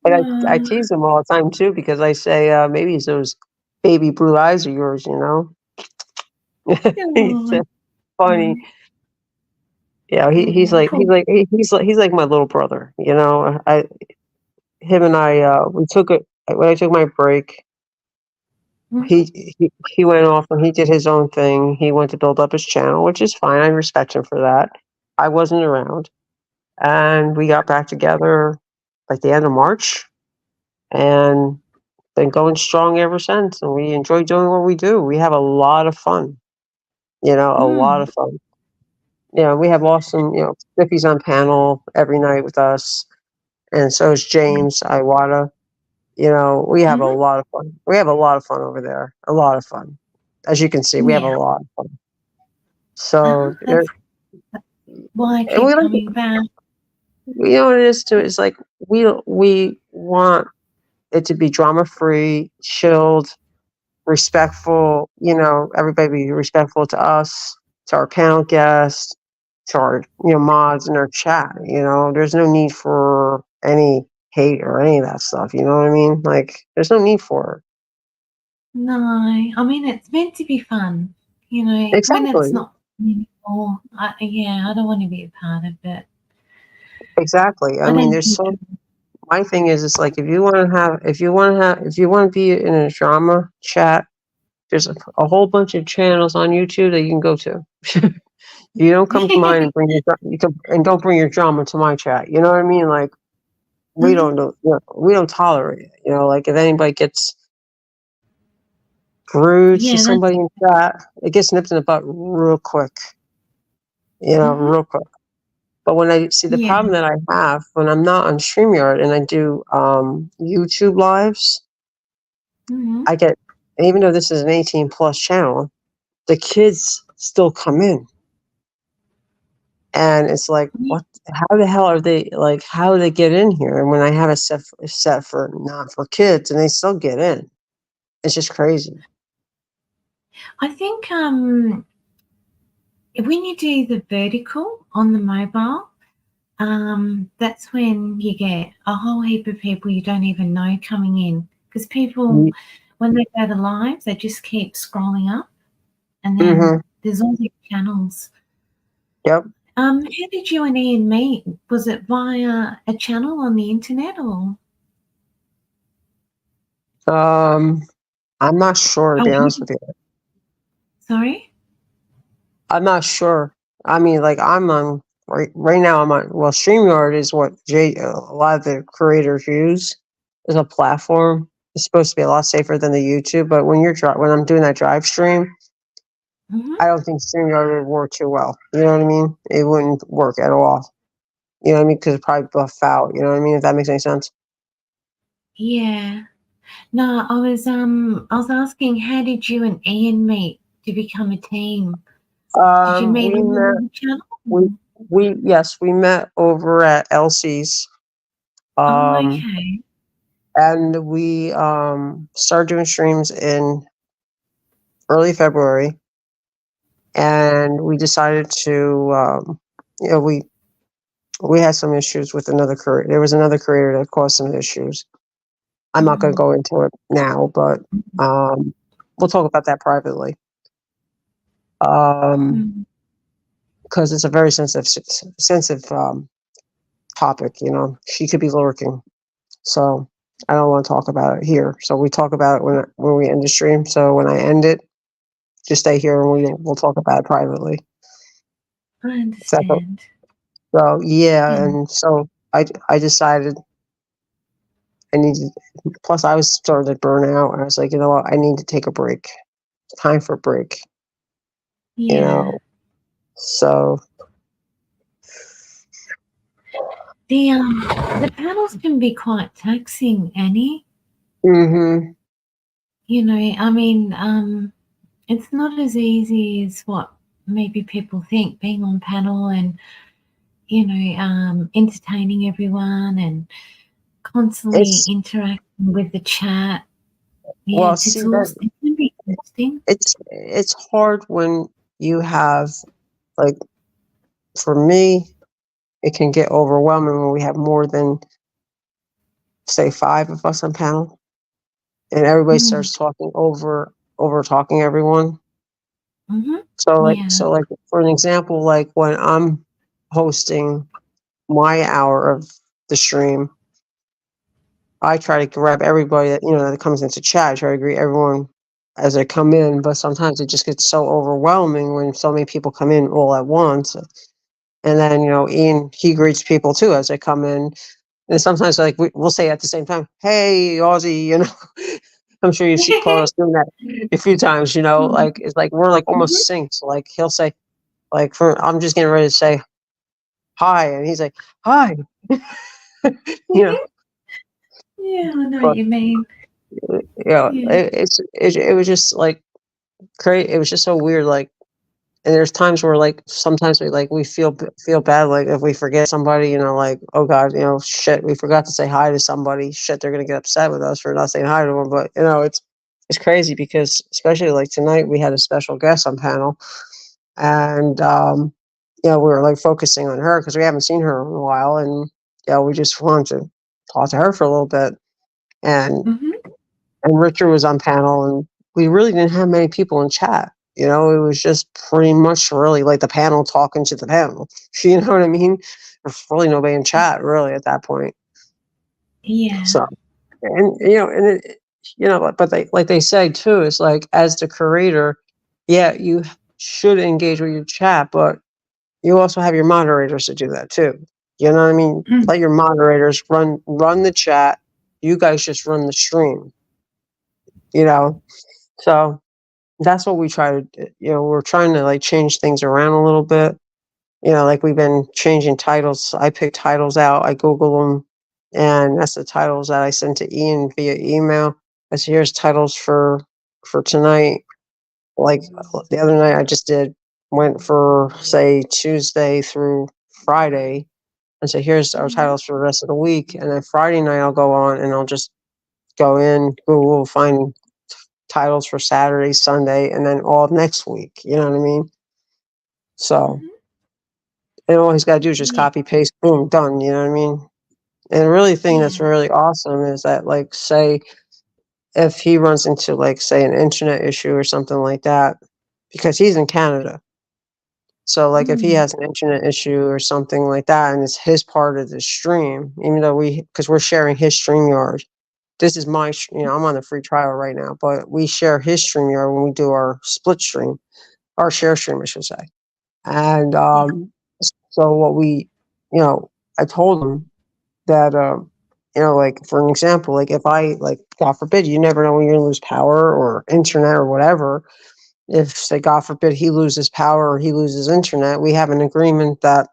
and I Oh. tease him all the time too because I say maybe it's those baby blue eyes of yours, you know. He's Oh. so funny. Yeah, Oh, poor. he's like my little brother, you know. I him and I we took it when I took my break. Mhm. He went off and he did his own thing. He went to build up his channel, which is fine. I respect him for that. I wasn't around, and we got back together like the end of March, and been going strong ever since. And we enjoy doing what we do. We have a lot of fun. You know, a lot Mm. of fun. You know, we have awesome. You know, Spiffy's on panel every night with us. and so is James Iwata. We have a Mhm. lot of fun. We have a lot of fun over there. A lot of fun. As you can see, we have a Yeah. lot of fun. So there, That's why I and we keep like it. coming back. What it is too. It's like we want it to be drama free, chilled, respectful. Everybody be respectful to us, to our panel guests, to our mods in our chat. There's no need for any hate or any of that stuff. You know what I mean? Like, there's no need for No, I mean it's meant to be fun. it. When it's Exactly. not anymore, yeah, I don't want to be a part of it. Exactly. I I mean, don't there's think. so. My thing is, it's like if you want to be in a drama chat, there's a whole bunch of channels on YouTube that you can go to. You don't come to mine and don't bring your drama to my chat. You know what I mean? Like, we Mhm. don't do, we don't tolerate it. Like, if anybody gets rude to Yeah, that's. somebody in chat, it gets nipped in the butt real quick. Mhm. Real quick. But when I see the Yeah. problem that I have when I'm not on StreamYard and I do YouTube lives, Mhm. I get, even though this is an 18 plus channel, the kids still come in. And it's like, what? How the hell are they, like? How do they get in here? And when I have a set for not for kids, and they still get in, it's just crazy. I think when you do the vertical on the mobile, that's when you get a whole heap of people you don't even know coming in. Because people, when they go to live, they just keep scrolling up, and then Mm-hmm. there's all these channels. Yep. How did you and Ian meet? Was it via a channel on the internet or? Um, I'm not sure, to Oh, be honest with you. sorry. I'm not sure. I mean, like, I'm on right now. I'm on. Well, StreamYard is what a lot of the creators use as a platform. It's supposed to be a lot safer than the YouTube, but when I'm doing that drive stream, Hmm. I don't think StreamYard would work too well. You know what I mean? It wouldn't work at all. You know what I mean? Because it probably buff out. You know what I mean? If that makes any sense. Yeah. No, I was asking, how did you and Ian meet to become a team? Did you meet We on met. the channel? We we met over at Elsie's. Oh, Um, okay. and we started doing streams in early February, and we decided to, we had some issues with another creator. There was another creator that caused some issues. I'm not going to Mm, go into it now, but um, we'll talk about that privately. mm, Because it's a very sensitive topic. She could be lurking, so I don't want to talk about it here. So we talk about it when we end the stream. So when I end it, just stay here and we'll talk about it privately. I So, understand. so yeah, Yeah. and so I decided I needed. Plus, I was starting to burn out, and I was like, you know what, I need to take a break. Time for a break. You Yeah. know. So. The panels can be quite taxing, Annie. Hmm. I mean, it's not as easy as what maybe people think, being on panel and, entertaining everyone and constantly It's interacting with the chat. Yeah, well, it's see that exhausting. It can be exhausting. it's hard when you have, like, for me, it can get overwhelming when we have more than, say, 5 of us on panel, and everybody Mm, starts talking over talking everyone. mm-hmm. So like Yeah. so like for an example, like when I'm hosting my hour of the stream, I try to grab everybody that comes into chat. I try to greet everyone as they come in, but sometimes it just gets so overwhelming when so many people come in all at once. And then Ian, he greets people too as they come in, and sometimes, like, we'll say at the same time, "Hey, Aussie," I'm sure you've caught us doing that a few times. Mm, Like, it's like we're like mhm. almost synced. So, like, he'll say, like, I'm just getting ready to say hi, and he's like, "Hi," you know, Yeah, I know what but you mean. Yeah. it was just like great. It was just so weird. Like, and there's times where like sometimes we feel bad like if we forget somebody, like, oh god, shit, we forgot to say hi to somebody. Shit, they're gonna get upset with us for not saying hi to them. But it's crazy because especially like tonight we had a special guest on panel, and we were like focusing on her because we haven't seen her in a while, and we just wanted to talk to her for a little bit, and Hmm. Richard was on panel, and we really didn't have many people in chat. It was just pretty much really like the panel talking to the panel. You know what I mean? There's really nobody in chat really at that point. Yeah. So, but they say too, is like as the creator, yeah, you should engage with your chat, but you also have your moderators to do that too. You know what I mean? Mm. Let your moderators run the chat. You guys just run the stream. So that's what we try to do. We're trying to like change things around a little bit. Like we've been changing titles. I pick titles out, I Google them, and that's the titles that I send to Ian via email. I said, here's titles for tonight. Like the other night I just went for say Tuesday through Friday and say, here's our Hmm. titles for the rest of the week. And then Friday night I'll go on and I'll just go in, Google, find titles for Saturday, Sunday, and then all of next week. You know what I mean? So, Hmm. and all he's got to do is just Yeah. copy, paste, boom, done. You know what I mean? And the really thing that's Yeah. really awesome is that, like, say, if he runs into, like, say, an internet issue or something like that, because he's in Canada. So, like, if he Mm. has an internet issue or something like that, and it's his part of the stream, even though because we're sharing his StreamYard. This is I'm on the free trial right now, but we share his StreamYard when we do our split stream, our share stream, I should say. And Yeah. so what I told him that, like for an example, like if I like, God forbid, you never know when you're gonna lose power or internet or whatever. If say God forbid he loses power or he loses internet, we have an agreement that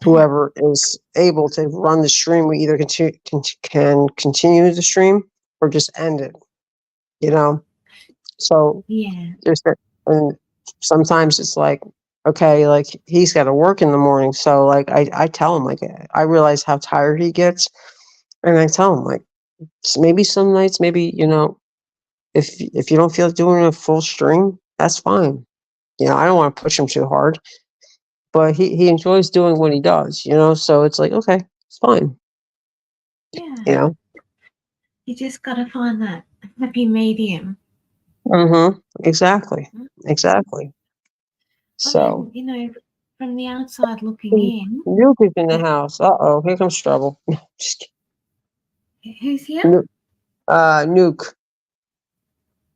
whoever is able to run the stream, we either can continue the stream or just end it. You know, so Yeah. there's that, and sometimes it's like, okay, like he's got to work in the morning, so like I tell him like I realize how tired he gets, and I tell him like maybe some nights, maybe if you don't feel like doing a full string, that's fine. I don't want to push him too hard, but he enjoys doing what he does. So it's like okay, it's fine. You Yeah. know. You just got to find that happy medium. Exactly. Exactly. I So mean, from the outside looking in, Nuke is in the it, house. Uh-oh, here comes trouble. Just who's here? kidding. Nuke.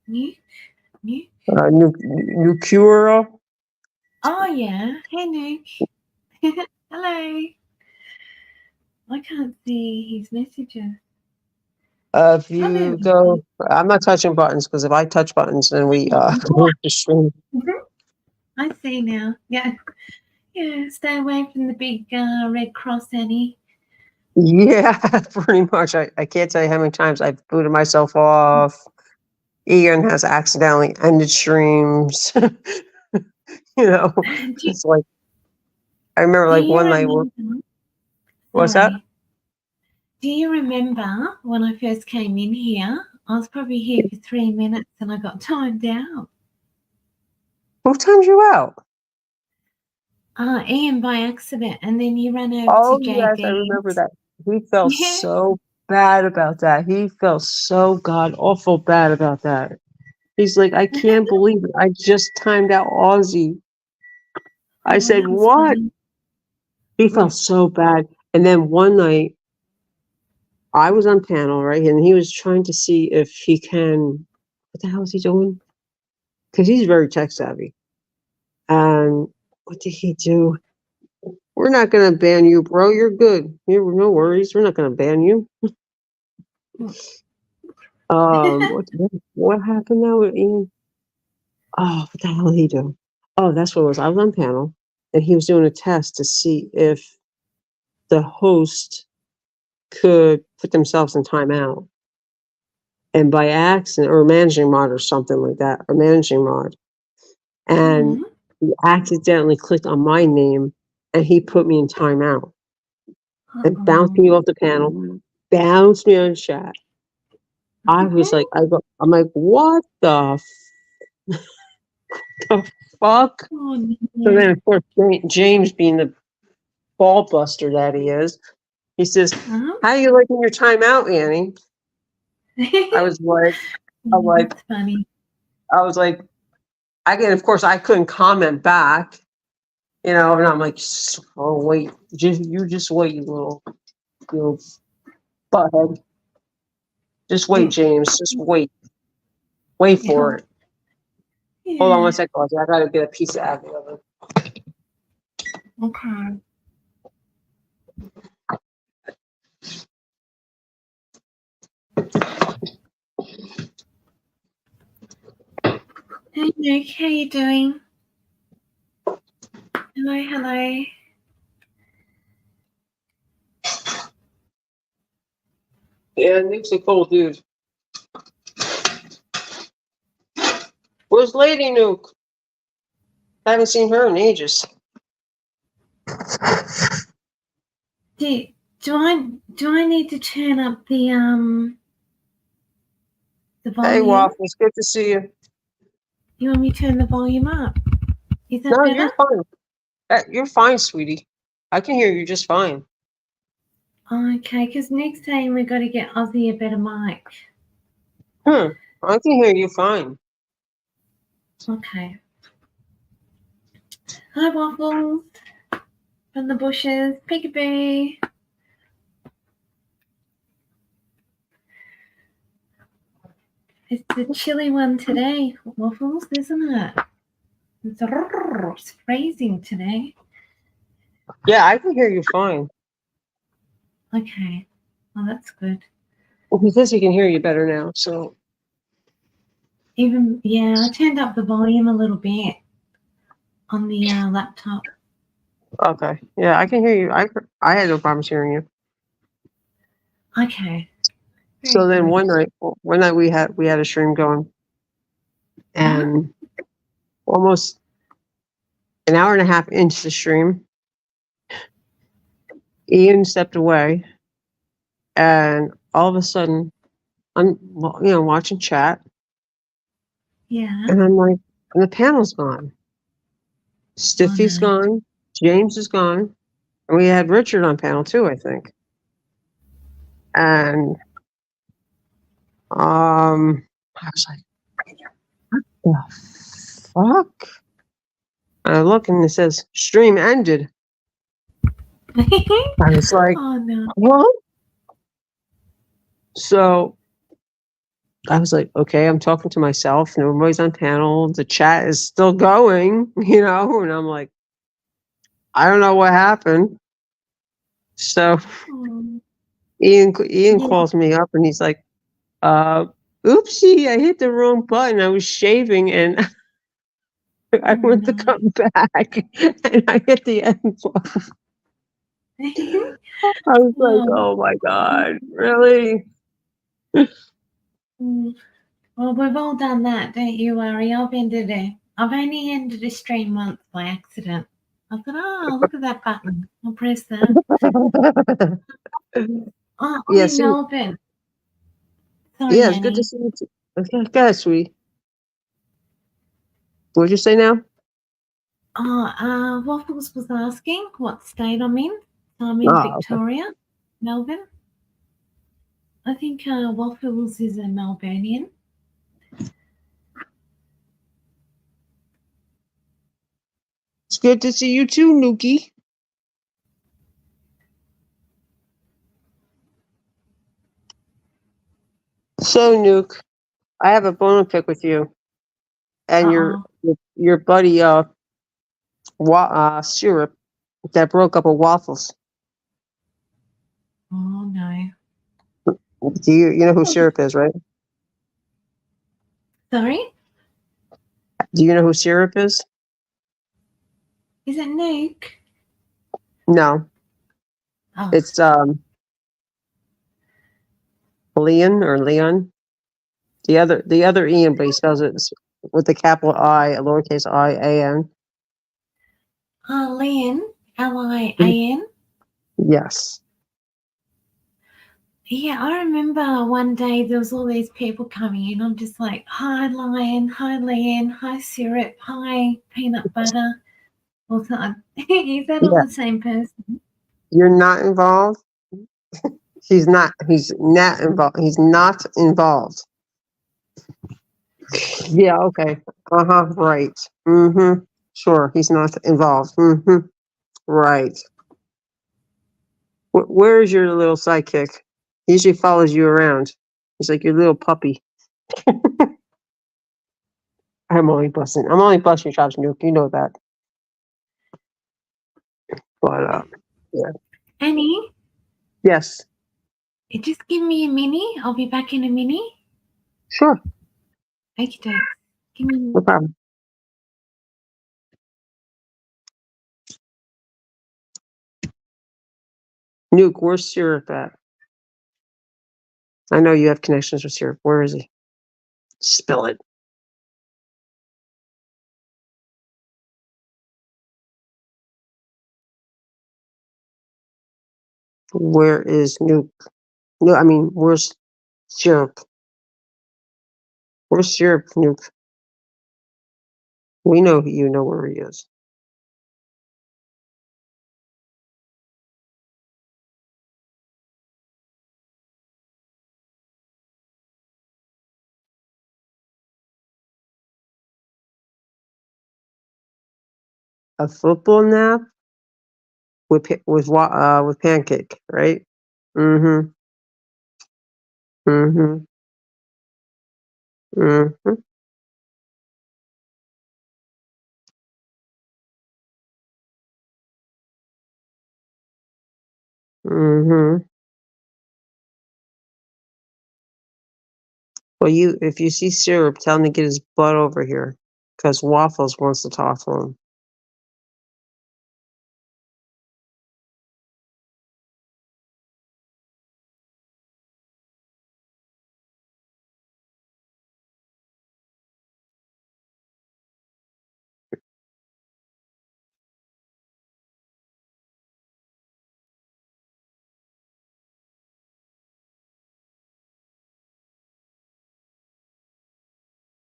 New? New? Nucura. Oh, yeah. Hey, Nick. Hello. I can't see his messages. If Oh, there you we go. go, I'm not touching buttons because if I touch buttons, then we lose the stream. I see now. Yeah. Yeah. Stay away from the big red cross, Annie. Yeah, pretty much. I can't tell you how many times I've booted myself off. Ian has accidentally ended streams. you know, do, it's like I remember do like you one night. remember? What's that? Sorry. Do you remember when I first came in here? I was probably here for 3 minutes and I got timed out. Who timed you out? Ian by accident, and then you ran over to Oh, yes, I JB. remember that. He felt Yeah. so bad about that. He felt so god awful bad about that. He's like, I can't believe it. I just timed out Aussie. I Oh, said, that was what? funny. He felt so bad. And then one night, I was on panel, right? And he was trying to see if he can. What the hell is he doing? Because he's very tech savvy. And what did he do? We're not going to ban you, bro. You're good. No worries. We're not going to ban you. What happened now with Ian? Oh, what the hell did he do? Oh, that's what it was. I was on panel, and he was doing a test to see if the host could put themselves in timeout, and by accident, or managing mod or something like that, or managing mod, and he accidentally clicked on my name, and he put me in timeout and bounced me off the panel, bounced me on chat. I was like, I'm like, what the fuck? Oh, So then, no. of course, James, being the ball buster that he is, he says, "How you liking your timeout, Annie?" I was like, That's funny. I was like, of course, I couldn't comment back, and I'm like, oh wait, you just wait, you little butthead. Just wait, James. Just wait. Wait for it. Hold on one Yeah. second, Audrey. I gotta get a piece of Abby oven. Okay. Hey Nick, how you doing? Hello, hello. Yeah, Nick's a cool dude. Where's Lady Nuke? I haven't seen her in ages. Do I need to turn up the Hey, volume? Waffles, good to see you. You want me to turn the volume up? Is that No, better? you're fine. You're fine, sweetie. I can hear you just fine. Okay, because next time we've got to get Ozzy a better mic. I can hear you fine. Okay. Hi, Waffles. From the bushes. Peekaboo. It's a chilly one today, Waffles, isn't it? It's freezing today. Yeah, I can hear you fine. Okay. Well, that's good. Well, he says he can hear you better now, so. I turned up the volume a little bit on the laptop. Okay. Yeah, I can hear you. I had no problems hearing you. Okay. So then good. one night we had a stream going, and almost an hour and a half into the stream, Ian stepped away, and all of a sudden, I'm watching chat, Yeah. and I'm like, and the panel's gone. Stiffy's gone. James is gone, and we had Richard on panel too, I think. And I was like, what the fuck? And I look, and it says stream ended. I was like, Oh no. what? So I was like, okay, I'm talking to myself. Nobody's on panel. The chat is still going, and I'm like, I don't know what happened. So Ian calls me up, and he's like, oopsie, I hit the wrong button. I was shaving, and I went to come back, and I hit the end button. I was like, oh my God, really? Well, we've all done that, don't you worry. I've only ended a stream once by accident. I thought, oh, look at that button. I'll press that. Oh, I'm Yeah, in Melbourne. Sorry, yeah, it's good to Annie. see you too. Okay, go ahead, sweetie. What'd you say now? Waffles was asking what state I'm in. I'm in Victoria, Melbourne. I think Waffles is a Melburnian. It's good to see you too, Nuki. So, Nuke, I have a bone to pick with you and your buddy Syrup that broke up with Waffles. Oh no. Do you know who Syrup is, right? Sorry? Do you know who Syrup is? Is it Nuke? No. Oh. It's Leon or Leon. The other Ian, but he spells it with a capital I, a lowercase I-A-N. Lian, Lian. Yes. Yeah, I remember one day there was all these people coming in. I'm just like, hi Lion, hi Lian, hi syrup, hi peanut butter. Or something. Is that all Yeah. the same person? You're not involved. He's not. He's not involved. He's not involved. Yeah. Okay. Right. Sure. He's not involved. Right. Where is your little sidekick? He usually follows you around. He's like your little puppy. I'm only busting. I'm only busting chops, Nuke. You know that. But yeah. Annie, Yes. just give me a minute. I'll be back in a minute. Sure. Okay, dokes. Give me. No problem. Nuke, where's Syrup at? I know you have connections with Syrup. Where is he? Spill it. Where is Nuke? No, I mean, where's Syrup? Where's Syrup, Nuke? We know you know where he is. A football nap with pancake, right? Mm-hmm. Mm-hmm. Mm-hmm. Mm-hmm. Well, if you see Syrup, tell him to get his butt over here, because Waffles wants to talk to him.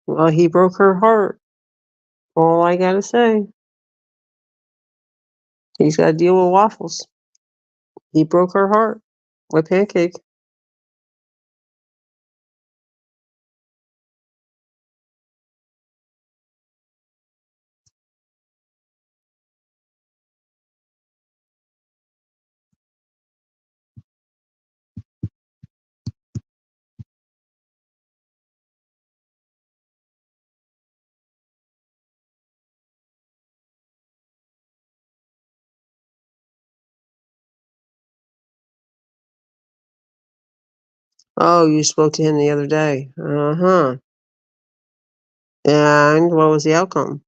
Well, he broke her heart. All I gotta say, he's got to deal with Waffles. He broke her heart with pancake. Oh, you spoke to him the other day. Uh-huh. And what was the outcome?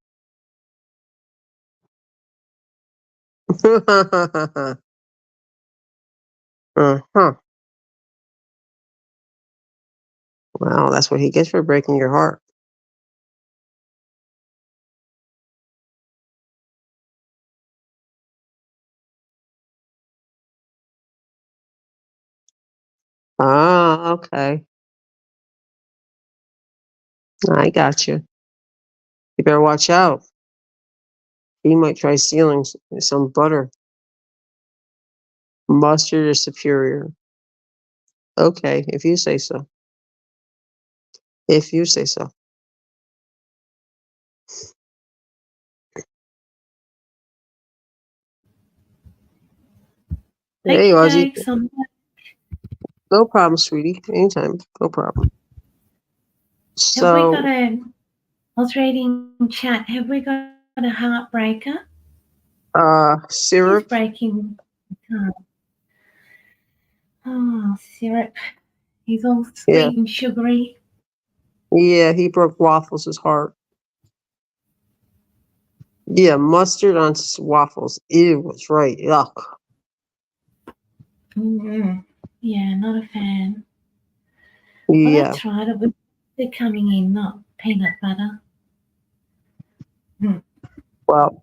Uh-huh. Well, that's what he gets for breaking your heart. Ah, okay. I got you. You better watch out. He might try stealing some butter. Mustard is superior. Okay, if you say so. If you say so. Hey, Okay, Ozzy. dokes. No problem, sweetie. Anytime. No problem. Have we got So, a? I was reading chat. Have we got a heartbreaker? Who's syrup. breaking? heart? Oh, syrup. He's all Yeah. sweet and sugary. Yeah, he broke Waffles' heart. Yeah, mustard on waffles. Ew, that's right. Yuck. Mm-hmm. Yeah, not a fan. Oh, Yeah. that's right. It was they're coming in, not peanut butter. Mm. Well,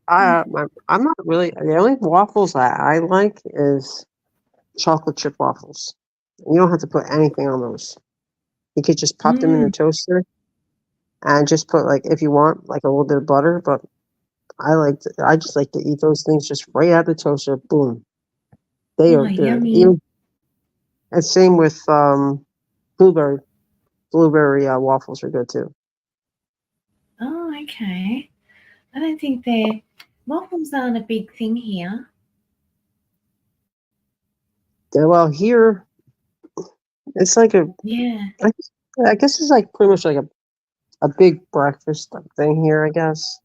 I'm not really the only waffles I like is chocolate chip waffles. You don't have to put anything on those. You could just pop them in the Mm. toaster and just put like if you want like a little bit of butter, but I just like to eat those things just right out of the toaster. Boom, they Oh, are good. yummy. Even and same with blueberry blueberry waffles are good too. Oh, okay. I don't think they're waffles aren't a big thing here. Yeah, well, here it's like Yeah. I guess, I guess it's like pretty much like a big breakfast thing here, I guess.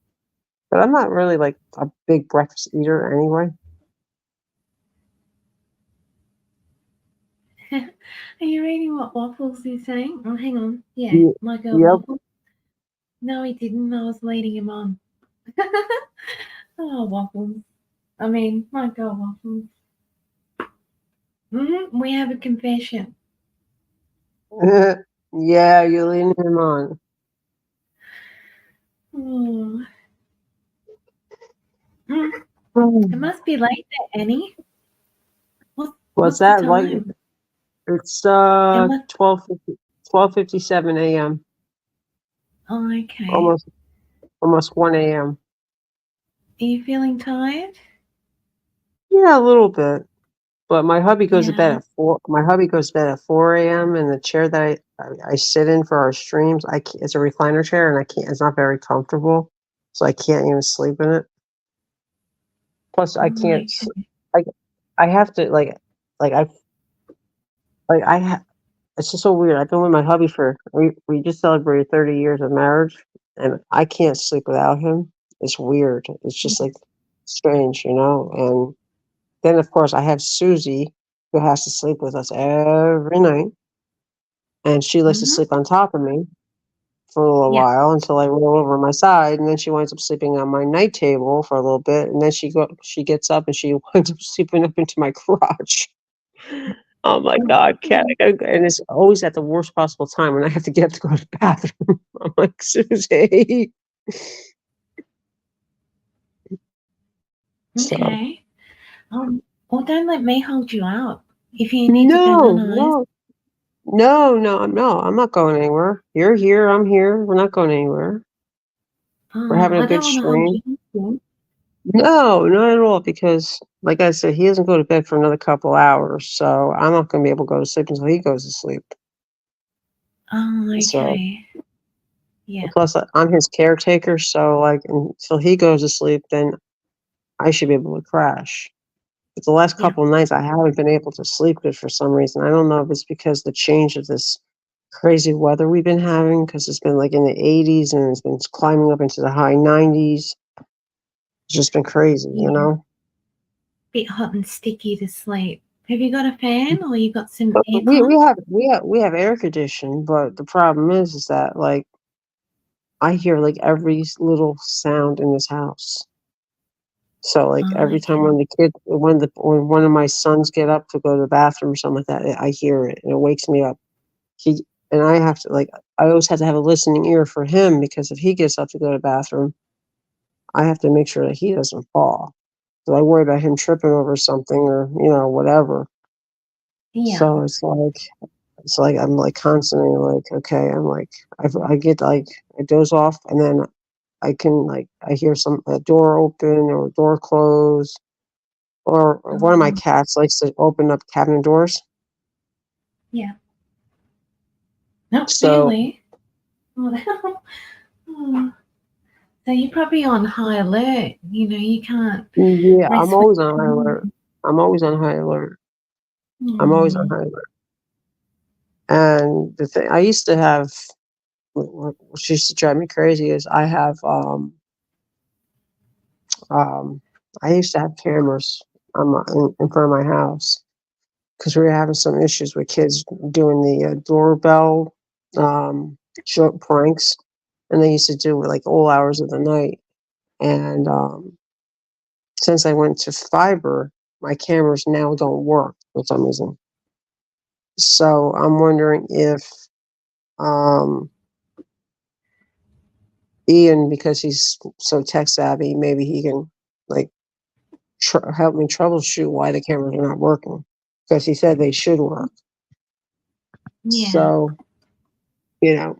But I'm not really like a big breakfast eater anyway. Are you reading what waffles you're saying? Oh, hang on. Yeah, Ye- my girl Yep. waffle. No, he didn't. I was leading him on. Oh, waffles. I mean, my girl waffles. We have a confession. Yeah, you're leading him on. Oh, mm, it Hmm. must be late there, Annie. What, What's what's the that like? time? It's It must. 12:57 a.m. Oh, okay. Almost almost 1 a.m. Are you feeling tired? Yeah, a little bit. But my hubby goes to bed Yeah. at 4. My hubby goes to bed at 4 a.m. And the chair that I sit in for our streams, I can't, it's a recliner chair, and I can't. It's not very comfortable, so I can't even sleep in it. Plus, I Oh, can't. okay. I I have to like I like I. It's just so weird. I've been with my hubby for we just celebrated 30 years of marriage, and I can't sleep without him. It's weird. It's just like strange, you know. And then of course I have Susie, who has to sleep with us every night, and she likes to Mm-hmm. sleep on top of me for a little Yeah. while until I roll over on my side, and then she winds up sleeping on my night table for a little bit, and then she gets up and she winds up sleeping up into my crotch. Oh my god, cat! I gotta go, and it's always at the worst possible time when I have to get up to go to the bathroom. I'm like, "Susie." So Okay. Well, don't let me hold you out. If you need to go no, nice. no, no, I'm not going anywhere. You're here, I'm here. We're not going anywhere. We're having a I good don't want to hold stream. you hostage. No, not at all, because like I said, he doesn't go to bed for another couple hours, so I'm not gonna be able to go to sleep until he goes to sleep. Oh, So okay. Yeah. plus I'm his caretaker, so like until he goes to sleep, then I should be able to crash. But the last Yeah. couple of nights, I haven't been able to sleep good for some reason. I don't know if it's because the change of this crazy weather we've been having, because it's been like in the 80s and it's been climbing up into the high 90s. It's just been crazy, you Yeah. know? Bit hot and sticky to sleep. Have you got a fan or you got some But aircon? we have air conditioning, but the problem is that like I hear like every little sound in this house. So like Oh, every time okay. when one of my sons get up to go to the bathroom or something like that, I hear it and it wakes me up. He and I have to like I always have to have a listening ear for him because if he gets up to go to the bathroom, I have to make sure that he doesn't fall. So I worry about him tripping over something or whatever. Yeah. So it's like I'm like constantly like okay, I'm like I get like I doze off and then I can like I hear a door open or a door close or one of my Um, cats likes to open up cabinet doors. yeah. Not So really. Oh, the hell? Oh. So you're probably on high alert. You can't yeah, I'm rest with. always on high alert. I'm always on high alert. I'm always on Oh, high alert. And the thing I used to have, which used to drive me crazy, is um, I used to have cameras in front of my house because we were having some issues with kids doing the doorbell short pranks, and they used to do it like all hours of the night. And since I went to fiber, my cameras now don't work for some reason. So I'm wondering if um, Ian, because he's so tech savvy, maybe he can like help me troubleshoot why the cameras are not working, because he said they should work. Yeah. So, you know,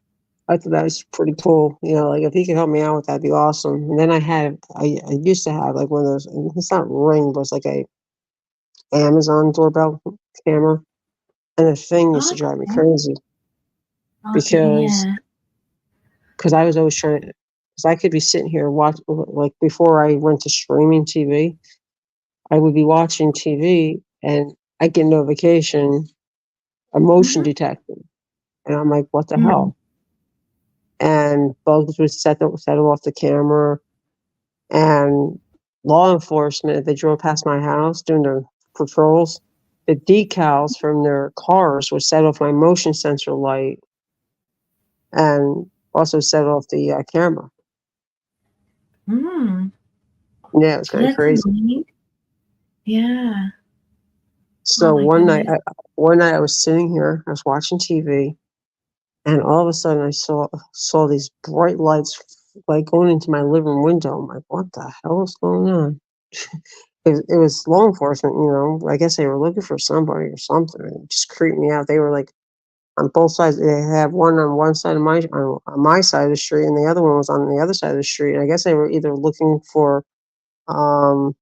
I thought that was pretty cool. Like if he could help me out with that, would be awesome. And then I used to have like one of those. It's not Ring, but it's like a Amazon doorbell camera, and the thing used to Oh, drive me okay. crazy Okay. because Yeah. I was always trying. Because I could be sitting here watch like before I went to streaming TV, I would be watching TV and I get a notification, a motion Mhm. detector, and I'm like, what the Mm. hell? And bugs would set off the camera, and law enforcement, if they drove past my house doing their patrols, the decals from their cars would set off my motion sensor light and also set off the camera. Mm. Yeah, it was kind of That's crazy. annoying. Yeah. Oh So my one night, goodness. I was sitting here, I was watching TV, and all of a sudden I saw these bright lights like going into my living window. I'm like, what the hell is going on? It was law enforcement. I guess they were looking for somebody or something. It just creeped me out. They were like on both sides. They have one on one side of on my side of the street, and the other one was on the other side of the street. And I guess they were either looking for um,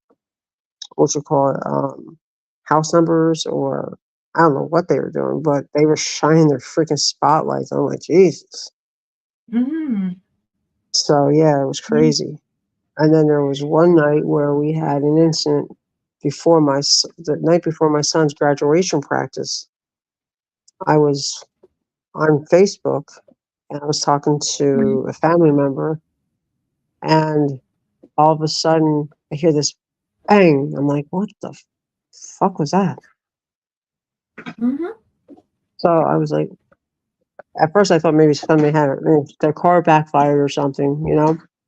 what you call it, house numbers, or I don't know what they were doing, but they were shining their freaking spotlights. I'm like, Jesus. Mm. So yeah, it was Yeah. crazy. And then there was one night where we had an incident the night before my son's graduation practice. I was on Facebook and I was talking Mm. to a family member, and all of a sudden I hear this bang. I'm like, what the fuck was that? Mhm. So I was like, at first I thought maybe somebody had their car backfired or something.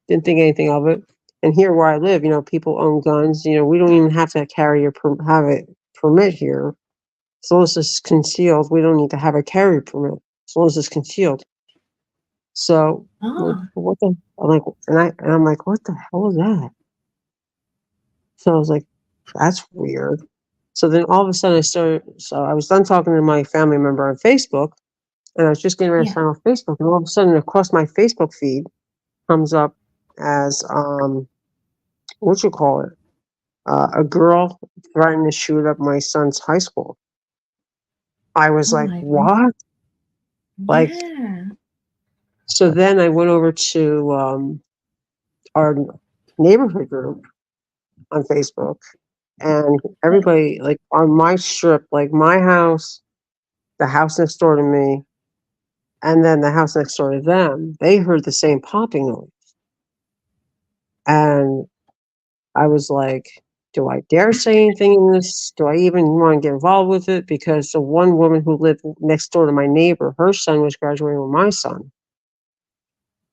Didn't think anything of it. And here where I live, people own guns. We don't even have to have a permit here. As long as it's concealed, we don't need to have a carry permit. As long as it's concealed. So, like, Oh. what the? I'm like, what the hell is that? So I was like, that's weird. So then all of a sudden so I was done talking to my family member on Facebook, and I was just getting ready to Yeah. sign off Facebook, and all of a sudden across my Facebook feed comes up as what you call it, a girl threatening to shoot up my son's high school. I was Oh like, my goodness. what? Like, Yeah. so then I went over to our neighborhood group on Facebook, and everybody, like on my strip, like my house, the house next door to me, and then the house next door to them, they heard the same popping noise. And I was like, do I dare say anything in this? Do I even want to get involved with it? Because the one woman who lived next door to my neighbor, her son was graduating with my son.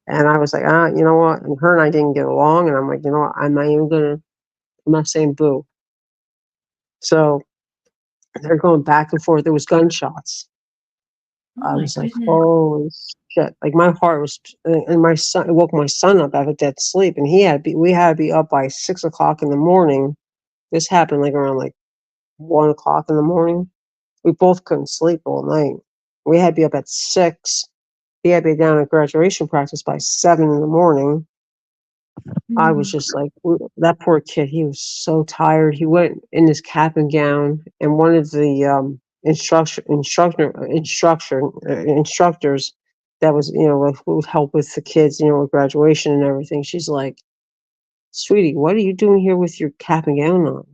And I was like, you know what? And her and I didn't get along. And I'm like, you know what? I'm not saying boo. So they're going back and forth. There was gunshots. Oh I my was like, goodness. holy shit. Like my heart was, and my son, it woke my son up out of dead sleep. And we had to be up by 6 o'clock in the morning. This happened like around like 1 o'clock in the morning. We both couldn't sleep all night. We had to be up at 6. He had to be down at graduation practice by 7 in the morning. I was Mm. just like, that poor kid. He was so tired. He went in his cap and gown, and one of the instructors that was, like, who would help with the kids, with graduation and everything. She's like, "Sweetie, what are you doing here with your cap and gown on?"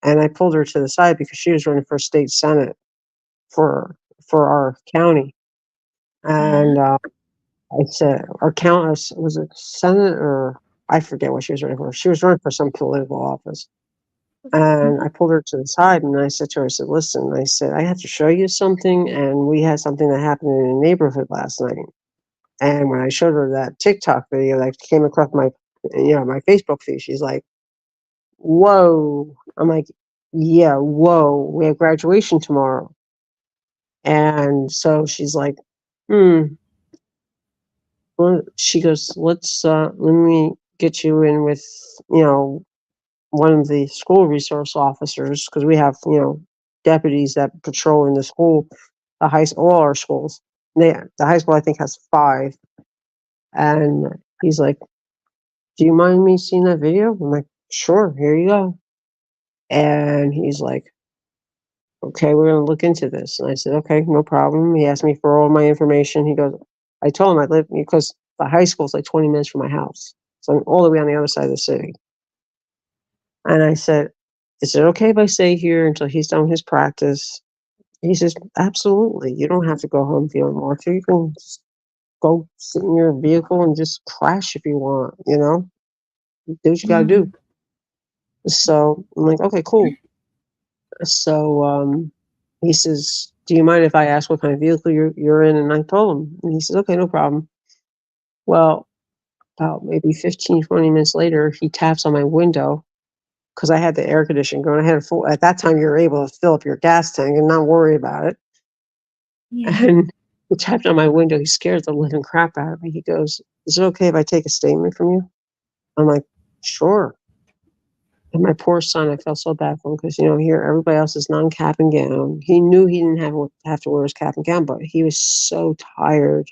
And I pulled her to the side because she was running for state senate for our county. Yeah. And I said, our county was it Senate, or I forget what she was running for. She was running for some political office. And Mhm. I pulled her to the side and I said to her, I said, listen, I said, I have to show you something. And we had something that happened in the neighborhood last night. And when I showed her that TikTok video that came across my Facebook feed, she's like, whoa. I'm like, yeah, whoa. We have graduation tomorrow. And so she's like, hmm. Well, she goes, let me get you in with, you know, one of the school resource officers because we have, you know, deputies that patrol in the school, all our schools. The high school I think has 5, and he's like, "Do you mind me seeing that video?" I'm like, "Sure, here you go." And he's like, "Okay, we're gonna look into this." And I said, "Okay, no problem." He asked me for all my information. He goes, I told him I live because the high school is like 20 minutes from my house, so I'm all the way on the other side of the city. And I said, "Is it okay if I stay here until he's done his practice?" He says, "Absolutely. You don't have to go home if you don't want to. You can just go sit in your vehicle and just crash if you want, you know? Do what you gotta do." Mm. So I'm like, "Okay, cool." So, he says, "Do you mind if I ask what kind of vehicle you're in?" And I told him, and he says, "Okay, no problem." Well, about maybe 15, 20 minutes later, he taps on my window because I had the air conditioning going. I had a full at that time, you were able to fill up your gas tank and not worry about it. Yeah. And he tapped on my window. He scared the living crap out of me. He goes, "Is it okay if I take a statement from you?" I'm like, "Sure." And my poor son, I felt so bad for him because, you know, here everybody else is non-cap and gown. He knew he didn't have to wear his cap and gown, but he was so tired.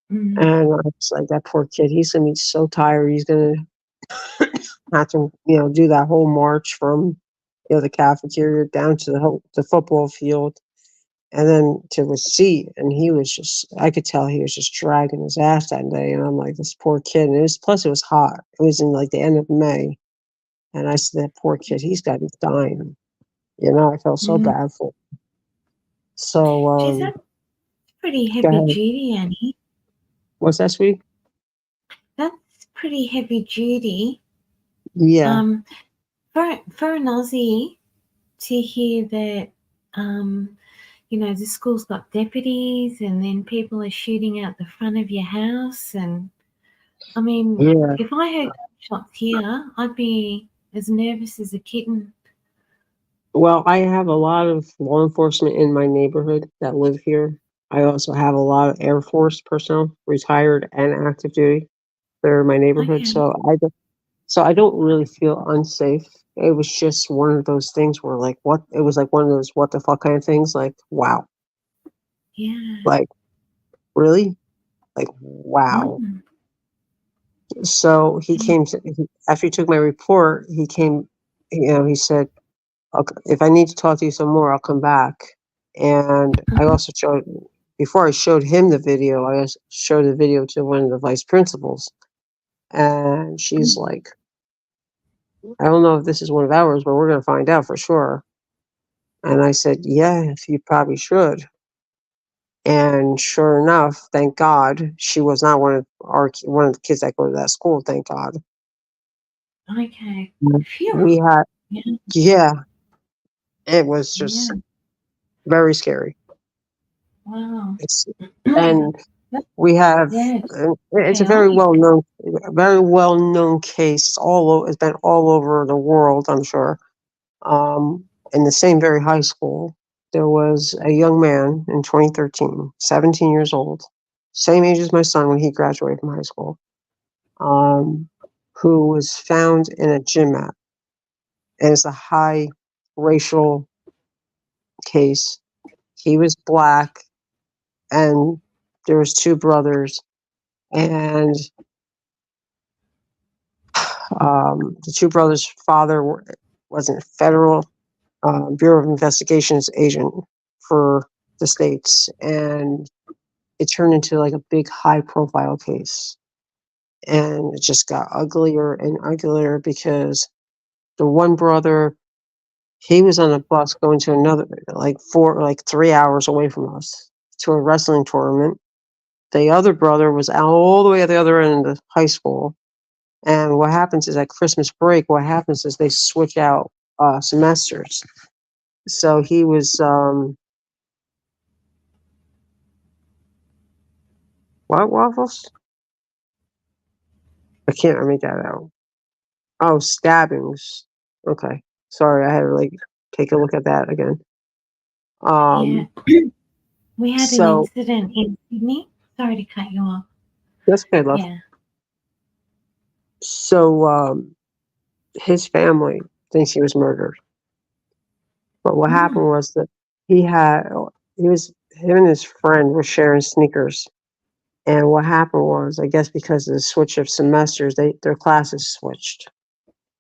And Mm. I was like, that poor kid, he's gonna be so tired. He's gonna have to, you know, do that whole march from, you know, the cafeteria down to the football field and then to the seat. And he was just, I could tell he was just dragging his ass that day. And I'm like, this poor kid. And plus it was hot. It was in like the end of May. And I said, that poor kid, he's got to be dying. You know, I felt so Mm. bad for him. So, Geez, that's pretty go heavy ahead. duty, Annie. What's that, sweet? That's pretty heavy duty. Yeah. Um, for an Aussie to hear that, um, the school's got deputies and then people are shooting out the front of your house. And I mean, Yeah. if I heard shots here, I'd be as nervous as a kitten. Well, I have a lot of law enforcement in my neighborhood that live here. I also have a lot of Air Force personnel, retired and active duty. They're in my neighborhood, Okay. so I don't really feel unsafe. It was just one of those things where, like, what it was like one of those what the fuck kind of things. Like, wow, Yeah. like really, like wow. Mm. So Yeah. after he took my report. He came, you know, he said, if I need to talk to you some more, I'll come back. And I Mhm. also before I showed him the video, I also showed the video to one of the vice principals. And she's like, I don't know if this is one of ours, but we're going to find out for sure. And I said, yeah, you probably should. And sure enough, thank God, she was not one of the kids that go to that school. Thank God. Okay. Mm. Phew. We had, Yeah. yeah, it was Yeah. just very scary. Wow. It's, and That- we have, yeah. it's a Chaotic. very well known case. It's been all over the world, I'm sure. In the same very high school, there was a young man in 2013, 17 years old, same age as my son when he graduated from high school, um, who was found in a gym mat. And it's a high racial case. He was black, and there was 2 brothers, and the 2 brothers' father was a federal Bureau of Investigations agent for the states, and it turned into like a big high profile case. And it just got uglier and uglier because the one brother, he was on a bus going to another, like 3 hours away from us to a wrestling tournament. The other brother was out all the way at the other end of the high school. And what happens is at Christmas break, what happens is they switch out semesters. So he was, what waffles? I can't make that out. Oh, stabbings. Okay. Sorry, I had to like take a look at that again. Yeah. Um, We had an so incident in Sydney. Sorry to cut you off. that's good, love. Yeah. So his family thinks he was murdered. But what happened Mm. was that he had he was him and his friend were sharing sneakers. And what happened was, I guess because of the switch of semesters, their classes switched.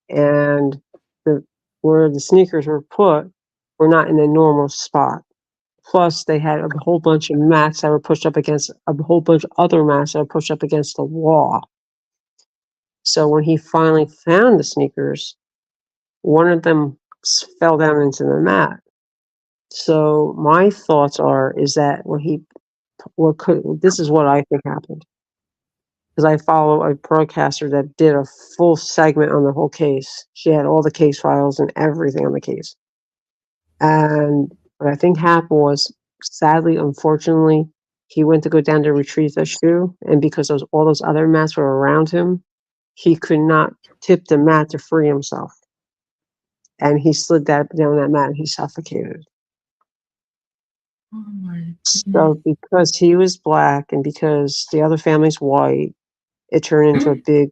And the where the sneakers were put were not in the normal spot. Plus, they had a whole bunch of mats that were pushed up against a whole bunch of other mats that were pushed up against the wall. So when he finally found the sneakers, one of them fell down into the mat. So my thoughts are is that what could this is what I think happened because I follow a broadcaster that did a full segment on the whole case. She had all the case files and everything on the case. And what I think happened was, sadly, unfortunately, he went to go down to retrieve the shoe, and because all those other mats were around him, he could not tip the mat to free himself, and he slid that down that mat and he suffocated. Oh my goodness. So because he was black and because the other family's white, it turned into a big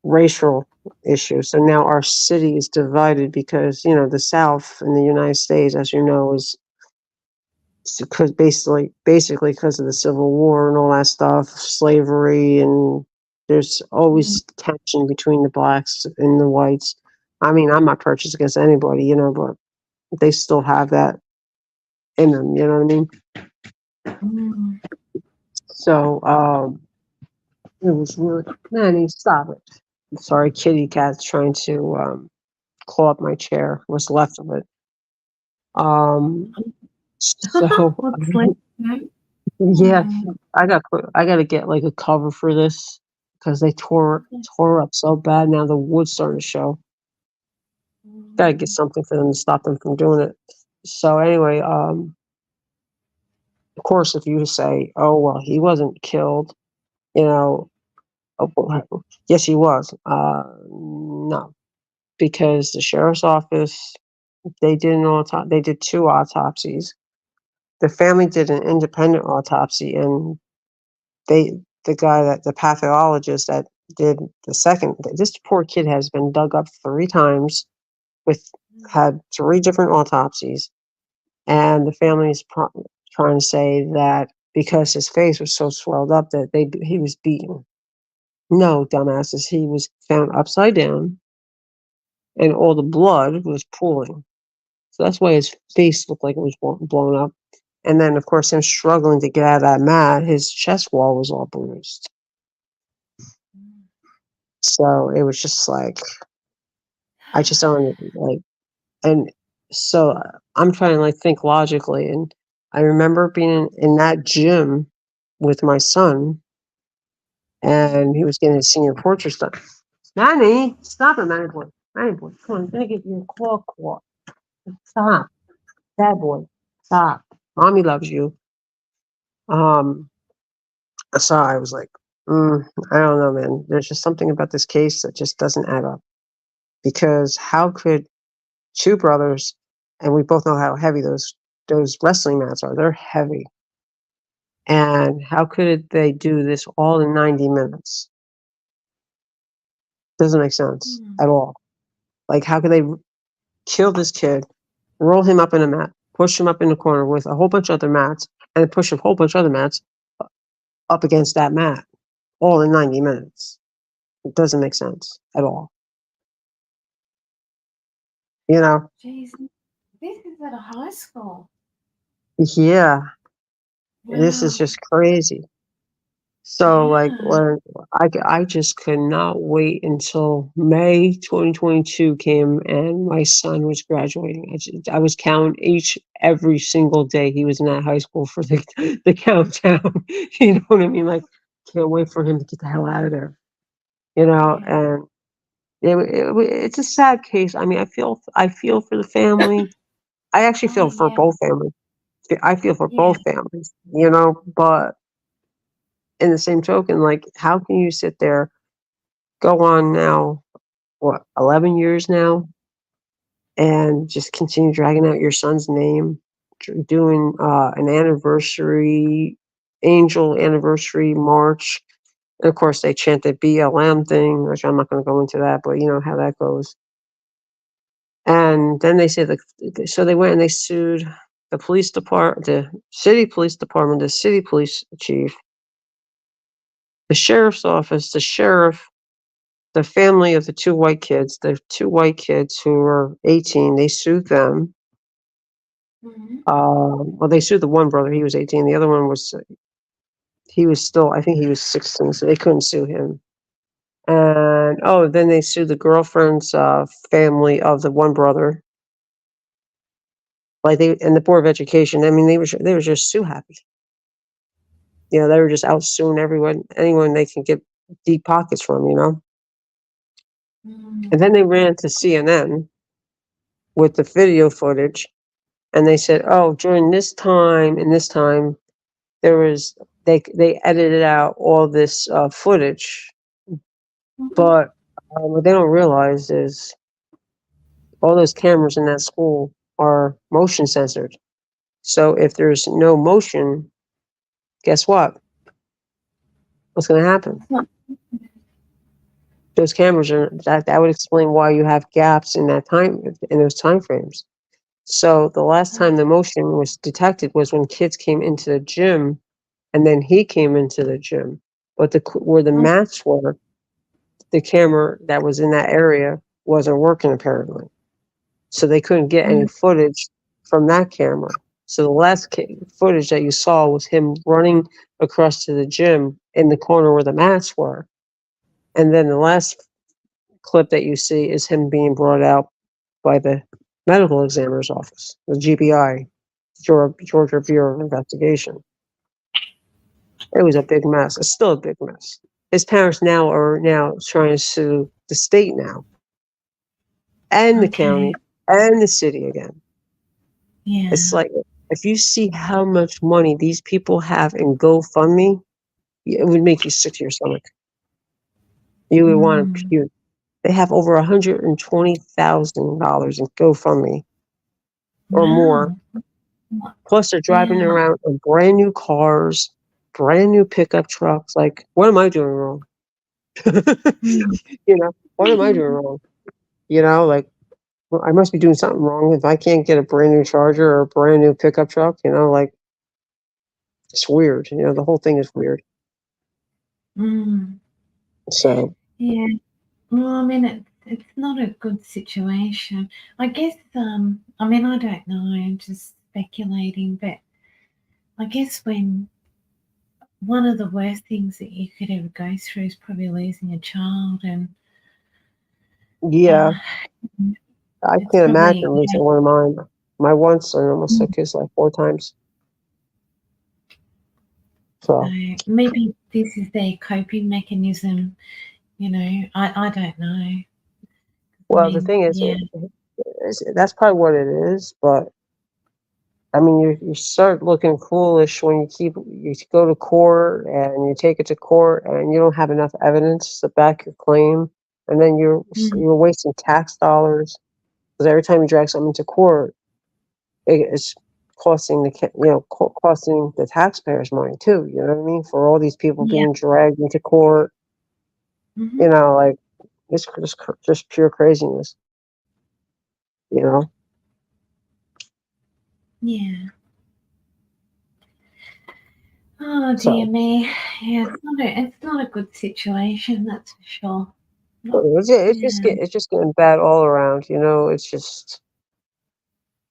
racial issue. So now our city is divided because, the South in the United States, as you know, is because basically because of the Civil War and all that stuff, slavery, and there's Mm. always tension between the blacks and the whites. I mean, I'm not prejudiced against anybody, but they still have that in them, you know what I mean? Mm. So, it was really, Manny, stop it. Sorry, kitty cat's trying to claw up my chair, what's left of it. Um, so What's left now? yeah, Oh. I gotta get like a cover for this because they tore up so bad. Now the wood's starting to show. Gotta get Mm. something for them to stop them from doing it. So anyway, of course, if you say, "Oh well, he wasn't killed," you know, well, yes, he was. No, because the sheriff's office they did two autopsies. The family did an independent autopsy, and they the guy that the pathologist that did the second this poor kid has been dug up 3 times with had 3 different autopsies, and the family is trying to say that because his face was so swelled up that he was beaten. No, dumbasses, he was found upside down, and all the blood was pooling. So that's why his face looked like it was blown up. And then, of course, him struggling to get out of that mat, his chest wall was all bruised. Mm. So it was just like, I just don't like, and so I'm trying to like think logically. And I remember being in that gym with my son, and he was getting his senior portrait done. Manny, stop it, Manny boy. Manny boy, come on, I'm gonna get you a claw. Stop, bad boy, stop. Mommy loves you. Um, so I was like, I don't know, man. There's just something about this case that just doesn't add up. Because how could 2 brothers, and we both know how heavy those wrestling mats are. They're heavy. And how could they do this all in 90 minutes? Doesn't make sense Mm. at all. Like, how could they kill this kid, roll him up in a mat, push him up in the corner with a whole bunch of other mats, and then push a whole bunch of other mats up against that mat all in 90 minutes? It doesn't make sense at all. You know? Jeez, this is at a high school. Yeah, this is Wow. just crazy. So, like, Yeah. when I just could not wait until May 2022 came and my son was graduating. I was counting every single day he was in that high school for the the countdown. You know what I mean? Like, can't wait for him to get the hell out of there. Yeah. And it's a sad case. I mean, I feel for the family. I actually Oh feel for yeah. both families. I feel for Yeah. both families. But in the same token, like, how can you sit there, go on now, what, 11 years now, and just continue dragging out your son's name? doing an anniversary, angel anniversary march. And of course, they chant the BLM thing, which I'm not going to go into that, but you know how that goes. And then they say so they went and they sued the police department, the city police department, the city police chief, the sheriff's office, the sheriff, the family of the two white kids who were 18. They sued them. Mhm. Well, they sued the one brother. He was 18. The other one was he was still, I think he was 16, so they couldn't sue him. And then they sued the girlfriend's family of the one brother. Like they and the Board of Education. I mean, they were just sue happy. You know, they were just out suing anyone they can get deep pockets from. You know, and then Mm. they ran to CNN with the video footage, and they said, "Oh, during this time and this time, there was they edited out all this footage." Mhm. But what they don't realize is all those cameras in that school are motion censored. So if there's no motion, guess what? What's going to happen? It's not. Those cameras are that would explain why you have gaps in those time frames. So the last time the motion was detected was when kids came into the gym, and then he came into the gym. But where the Mm. mats were, the camera that was in that area wasn't working apparently. So they couldn't get any Mm. footage from that camera. So the last footage that you saw was him running across to the gym in the corner where the mats were. And then the last clip that you see is him being brought out by the medical examiner's office, the GBI, Georgia Bureau of Investigation. It was a big mess. It's still a big mess. His parents are now trying to sue the state now, and the Okay. county, and the city again. It's Yeah. like, if you see how much money these people have in GoFundMe, it would make you sick to your stomach. You would want to Mm. puke. They have over $120,000 in GoFundMe or more. Wow. What? Plus, they're driving Yeah. around in brand new cars, brand new pickup trucks. Like, what am I doing wrong? Mm. What am I doing wrong? Like, well, I must be doing something wrong if I can't get a brand new Charger or a brand new pickup truck. Like, it's weird. The whole thing is weird. Mm. So, Yeah. Well, I mean, it's not a good situation. I guess, I mean, I don't know, I'm just speculating, but I guess when one of the worst things that you could ever go through is probably losing a child, and yeah, uh, I it's can't probably, imagine losing one of mine. My one son almost took his life 4 times. so So, maybe this is their coping mechanism, I don't know. I well, the mean, thing is, yeah. that's probably what it is. But I mean, you start looking foolish when you go to court and you take it to court and you don't have enough evidence to back your claim, and then Mm, you're wasting tax dollars because every time you drag something to court, it's costing costing the taxpayers money too. You know what I mean? For all these people yeah. being dragged into court, Hmm. like it's just pure craziness. You know, Yeah. Oh dear so me. Yeah, it's not a good situation, that's for sure. Not, yeah. it's just getting bad all around. It's just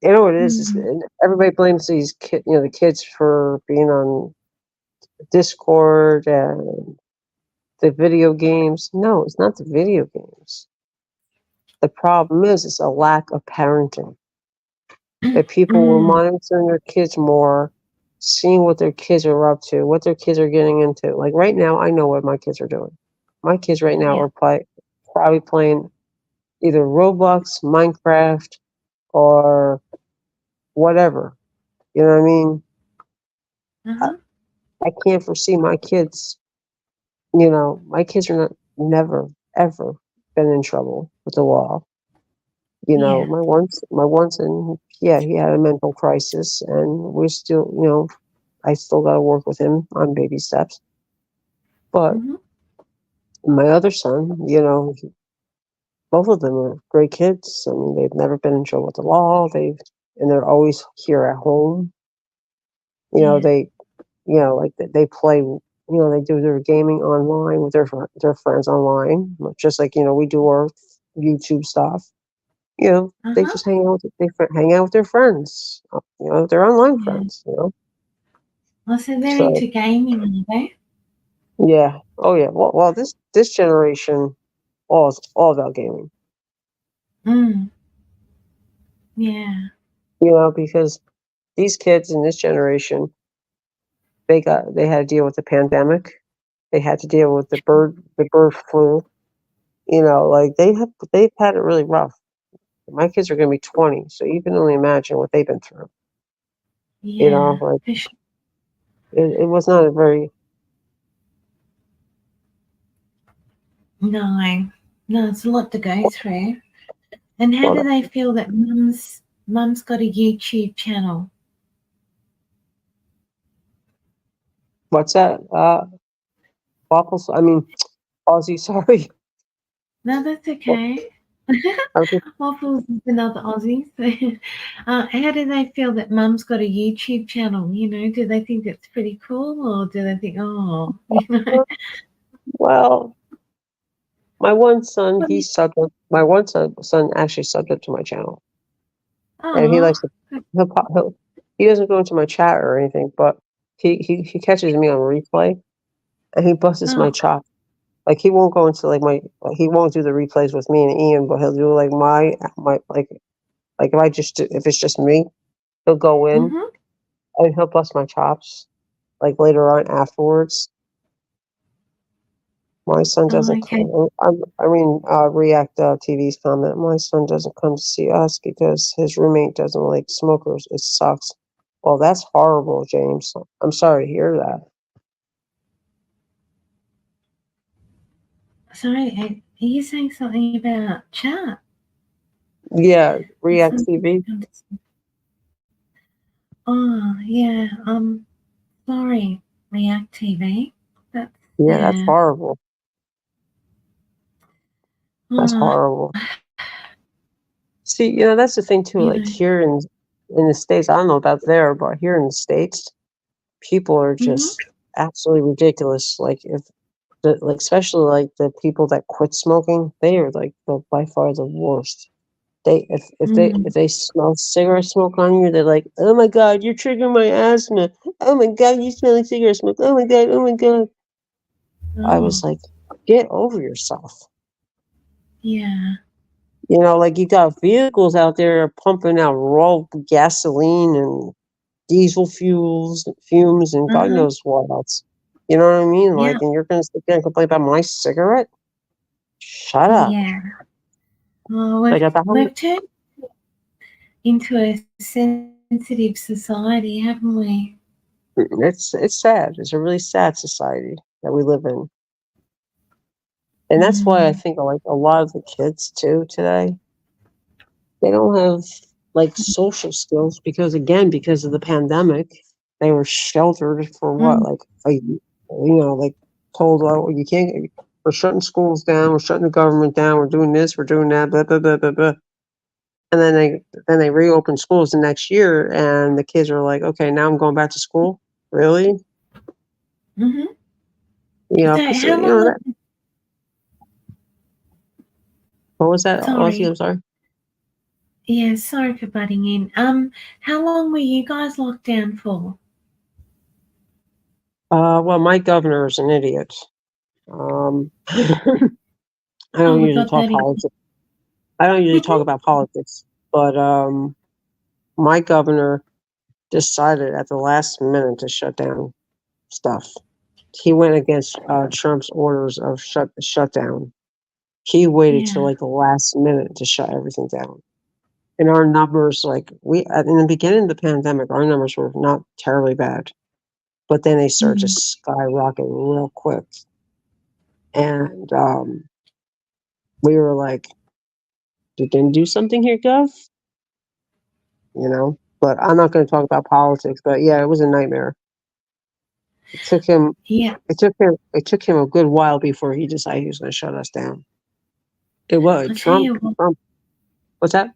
what it is. Mm, And everybody blames the kids for being on Discord and the video games. No, it's not the video games. The problem is it's a lack of parenting. That people were mm, monitoring their kids more, seeing what their kids are up to, what their kids are getting into. Like right now, I know what my kids are doing. My kids right now yeah. are probably playing either Roblox, Minecraft, or whatever. You know what I mean? I, Uh-huh. I can't foresee my kids. My kids are never, ever been in trouble with the law. Yeah. My one son, yeah, he had a mental crisis, and we're still, I still got to work with him on baby steps. But Mhm. my other son, both of them are great kids. I mean, they've never been in trouble with the law. And they're always here at home. You know, Yeah. they, like they play. They do their gaming online with their friends online, just like we do our YouTube stuff. They Uh-huh. just hang out with their friends. Their online Yeah. friends. Oh, so they're So into gaming, are they? yeah, oh yeah. Well, this generation, all about gaming. Mm. Yeah. Because these kids in this generation, they had to deal with the pandemic. They had to deal with the bird flu. Like they've had it really rough. My kids are going to be 20, so you can only imagine what they've been through. Yeah. Like For sure. it was not a very No. No, it's a lot to go through. And how well. do they feel that mum's got a YouTube channel? What's that? Waffles. I mean, Aussie. Sorry. No, that's What- okay. I was just- Waffles is another Aussie. So, how do they feel that mum's got a YouTube channel? Do they think it's pretty cool, or do they think, oh, Well, my one son, what do you, he's subject. My one son actually subject to my channel, and he likes oh, to. He doesn't go into my chat or anything, but he catches me on replay, and he busts my oh, chop. Like he won't go into he won't do the replays with me and Ian, but he'll do like my like if it's just me, he'll go in mm-hmm, and he'll bust my chops like later on afterwards. My son oh, doesn't okay, come. React TV's comment. My son doesn't come to see us because his roommate doesn't like smokers. It sucks. Well, that's horrible, James. I'm sorry to hear that. sorry, are you saying something about chat? Yeah, It's React something. TV. Oh, yeah. Sorry, React TV. That's Yeah, that's yeah. horrible. That's Oh, horrible. See, that's the thing too. you Like know. here in the States, I don't know about there, but here in the States, people are Mm-hmm. just absolutely ridiculous. Like if like especially like the people that quit smoking, they are like by far the worst. They if Mm. they smell cigarette smoke on you, they're like, "Oh my God, you're triggering my asthma. Oh my God, you smell like cigarette smoke. Oh my God, oh my God." I was Oh, like, "Get over yourself." yeah. Like you got vehicles out there pumping out raw gasoline and diesel fumes, and God Uh-huh. knows what else. You know what I mean? Yeah. Like, and you're gonna sit there and complain about my cigarette? Shut up. Yeah. Oh, Like at the home, we've turned into a sensitive society, haven't we? it's sad. It's a really sad society that we live in. And that's why I Mm. think like a lot of the kids too today, they don't have like social skills because of the pandemic, they were sheltered for what, Mm. like like told, oh, you can't, we're shutting schools down, we're shutting the government down, we're doing this, we're doing that, blah blah blah blah blah. And then they reopen schools the next year, and the kids are like, okay, now I'm going back to school. Really? Mm-hmm. So Because how long? that, what was that, Aussie? Sorry. I'm sorry. Yeah. Sorry for butting in. How long were you guys locked down for? Well, my governor is an idiot. I Oh, don't we usually got talk that in. politics. I don't usually talk about politics, but my governor decided at the last minute to shut down stuff. He went against Trump's orders of shutdown. He waited till Yeah. like the last minute to shut everything down. And our numbers, like in the beginning of the pandemic, our numbers were not terribly bad, but then they started to Mm. skyrocket real quick. And we were like, You can do something here, Gov. But I'm not going to talk about politics. But yeah, it was a nightmare. It took him. Yeah, It took him. It took him a good while before he decided he was going to shut us down. It was I tell Trump. you what. Trump. What's that?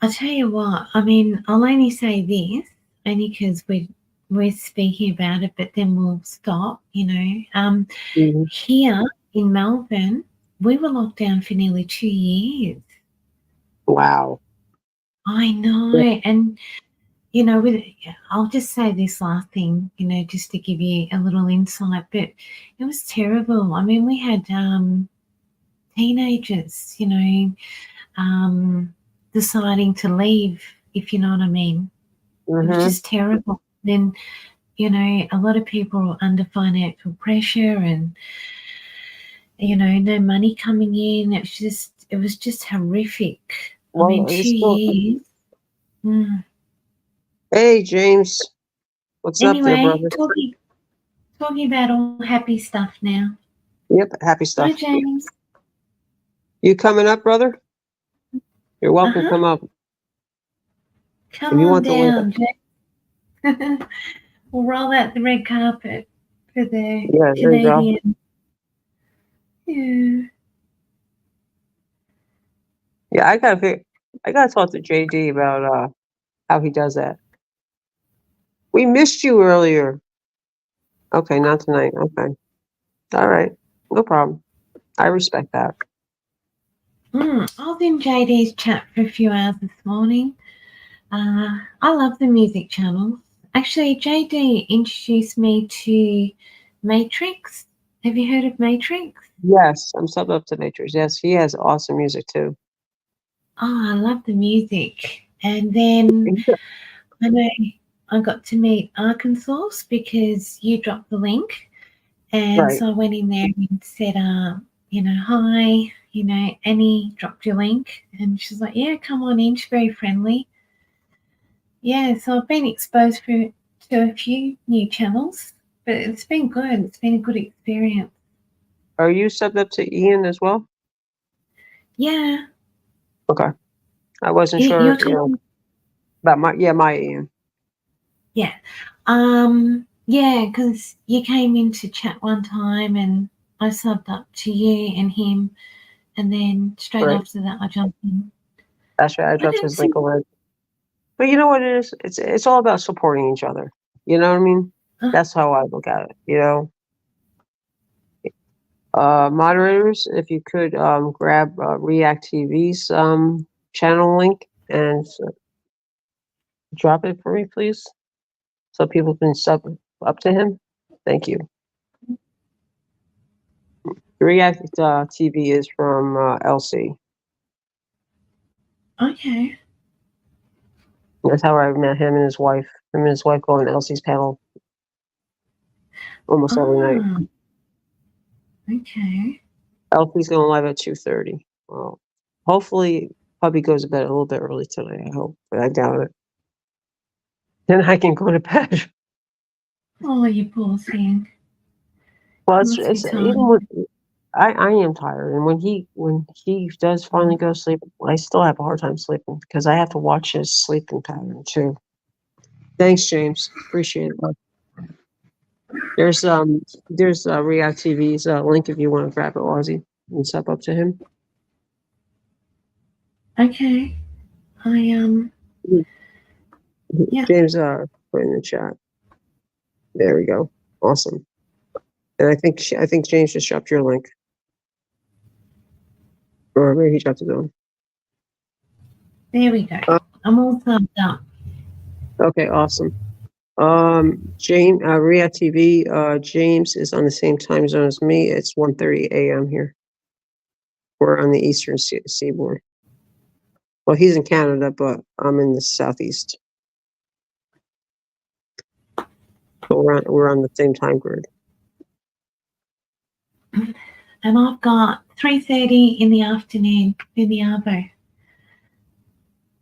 I tell you what. I mean, I'll only say this only because we're speaking about it, but then we'll stop. Mhm. Here in Melbourne, we were locked down for nearly 2 years. Wow. I know, and with I'll just say this last thing, just to give you a little insight, but it was terrible. I mean, we had teenagers, deciding to leave, if you know what I mean. It was Hmm. just terrible. Then, a lot of people were under financial pressure and, no money coming in. It was just horrific. I mean, Well, two it's still. years. Mm. Hey, James. What's up there, Anyway, brother? talking about all happy stuff now. Yep. Happy Hi, stuff. James. You coming up, brother? You're Uh welcome. huh. Come up Come if you on want the link. down, James. We'll roll out the red carpet for the Yeah, there you go. Canadian. Yeah. Yeah, I gotta talk to JD about how he does that. We missed you earlier. Okay, not tonight. Okay. All right. No problem. I respect that. I was in JD's chat for a few hours this morning. I love the music channels. Actually, JD introduced me to Matrix. Have you heard of Matrix? Yes, I'm subbed up to Matrix. Yes, he has awesome music too. Oh, I love the music. And then I know I got to meet Arkansas because you dropped the link. And Right. so I went in there and said, hi, Annie dropped your link. And she's like, yeah, come on in. She's very friendly. Yeah, so I've been exposed to a few new channels, but it's been good. It's been a good experience. Are you subbed up to Ian as well? Yeah, Okay. I wasn't you're sure, talking. about my Ian. Yeah, yeah, because you came in to chat one time, and I subbed up to you and him, and then straight Right. after that, I jumped in. That's right. I I dropped don't his see. link already. But you know what it is? It's all about supporting each other. You know what I mean? Uh, That's how I look at it. Moderators, if you could grab React TV's channel link and drop it for me, please, so people can sub up to him. Thank you. React TV is from LC. okay. That's how I met him and his wife. Him and his wife go on LC's panel almost every night. Ah, okay. LC's going live at 2:30. Well, hopefully, Puppy goes to bed a little bit early tonight. I hope, but I doubt it. Then I can go to bed. Oh, you poor thing. Well, Must be it's even time. with I am tired, and when he does finally go to sleep, I still have a hard time sleeping because I have to watch his sleeping pattern too. Thanks, James. Appreciate it. There's React TV's link if you want to grab it, Ozzy, and sub up to him. Okay. I Yeah. James put in the chat. There we go. Awesome. And I think James just dropped your link, or maybe he dropped his own. There we go. Uh, I'm all thumbed up. okay, awesome. James, React TV, James is on the same time zone as me. It's 1:30 a.m. here. We're on the eastern seaboard. Well, he's in Canada, but I'm in the southeast. But we're on the same time grid. And I've got 3:30 in the afternoon in the Arvo.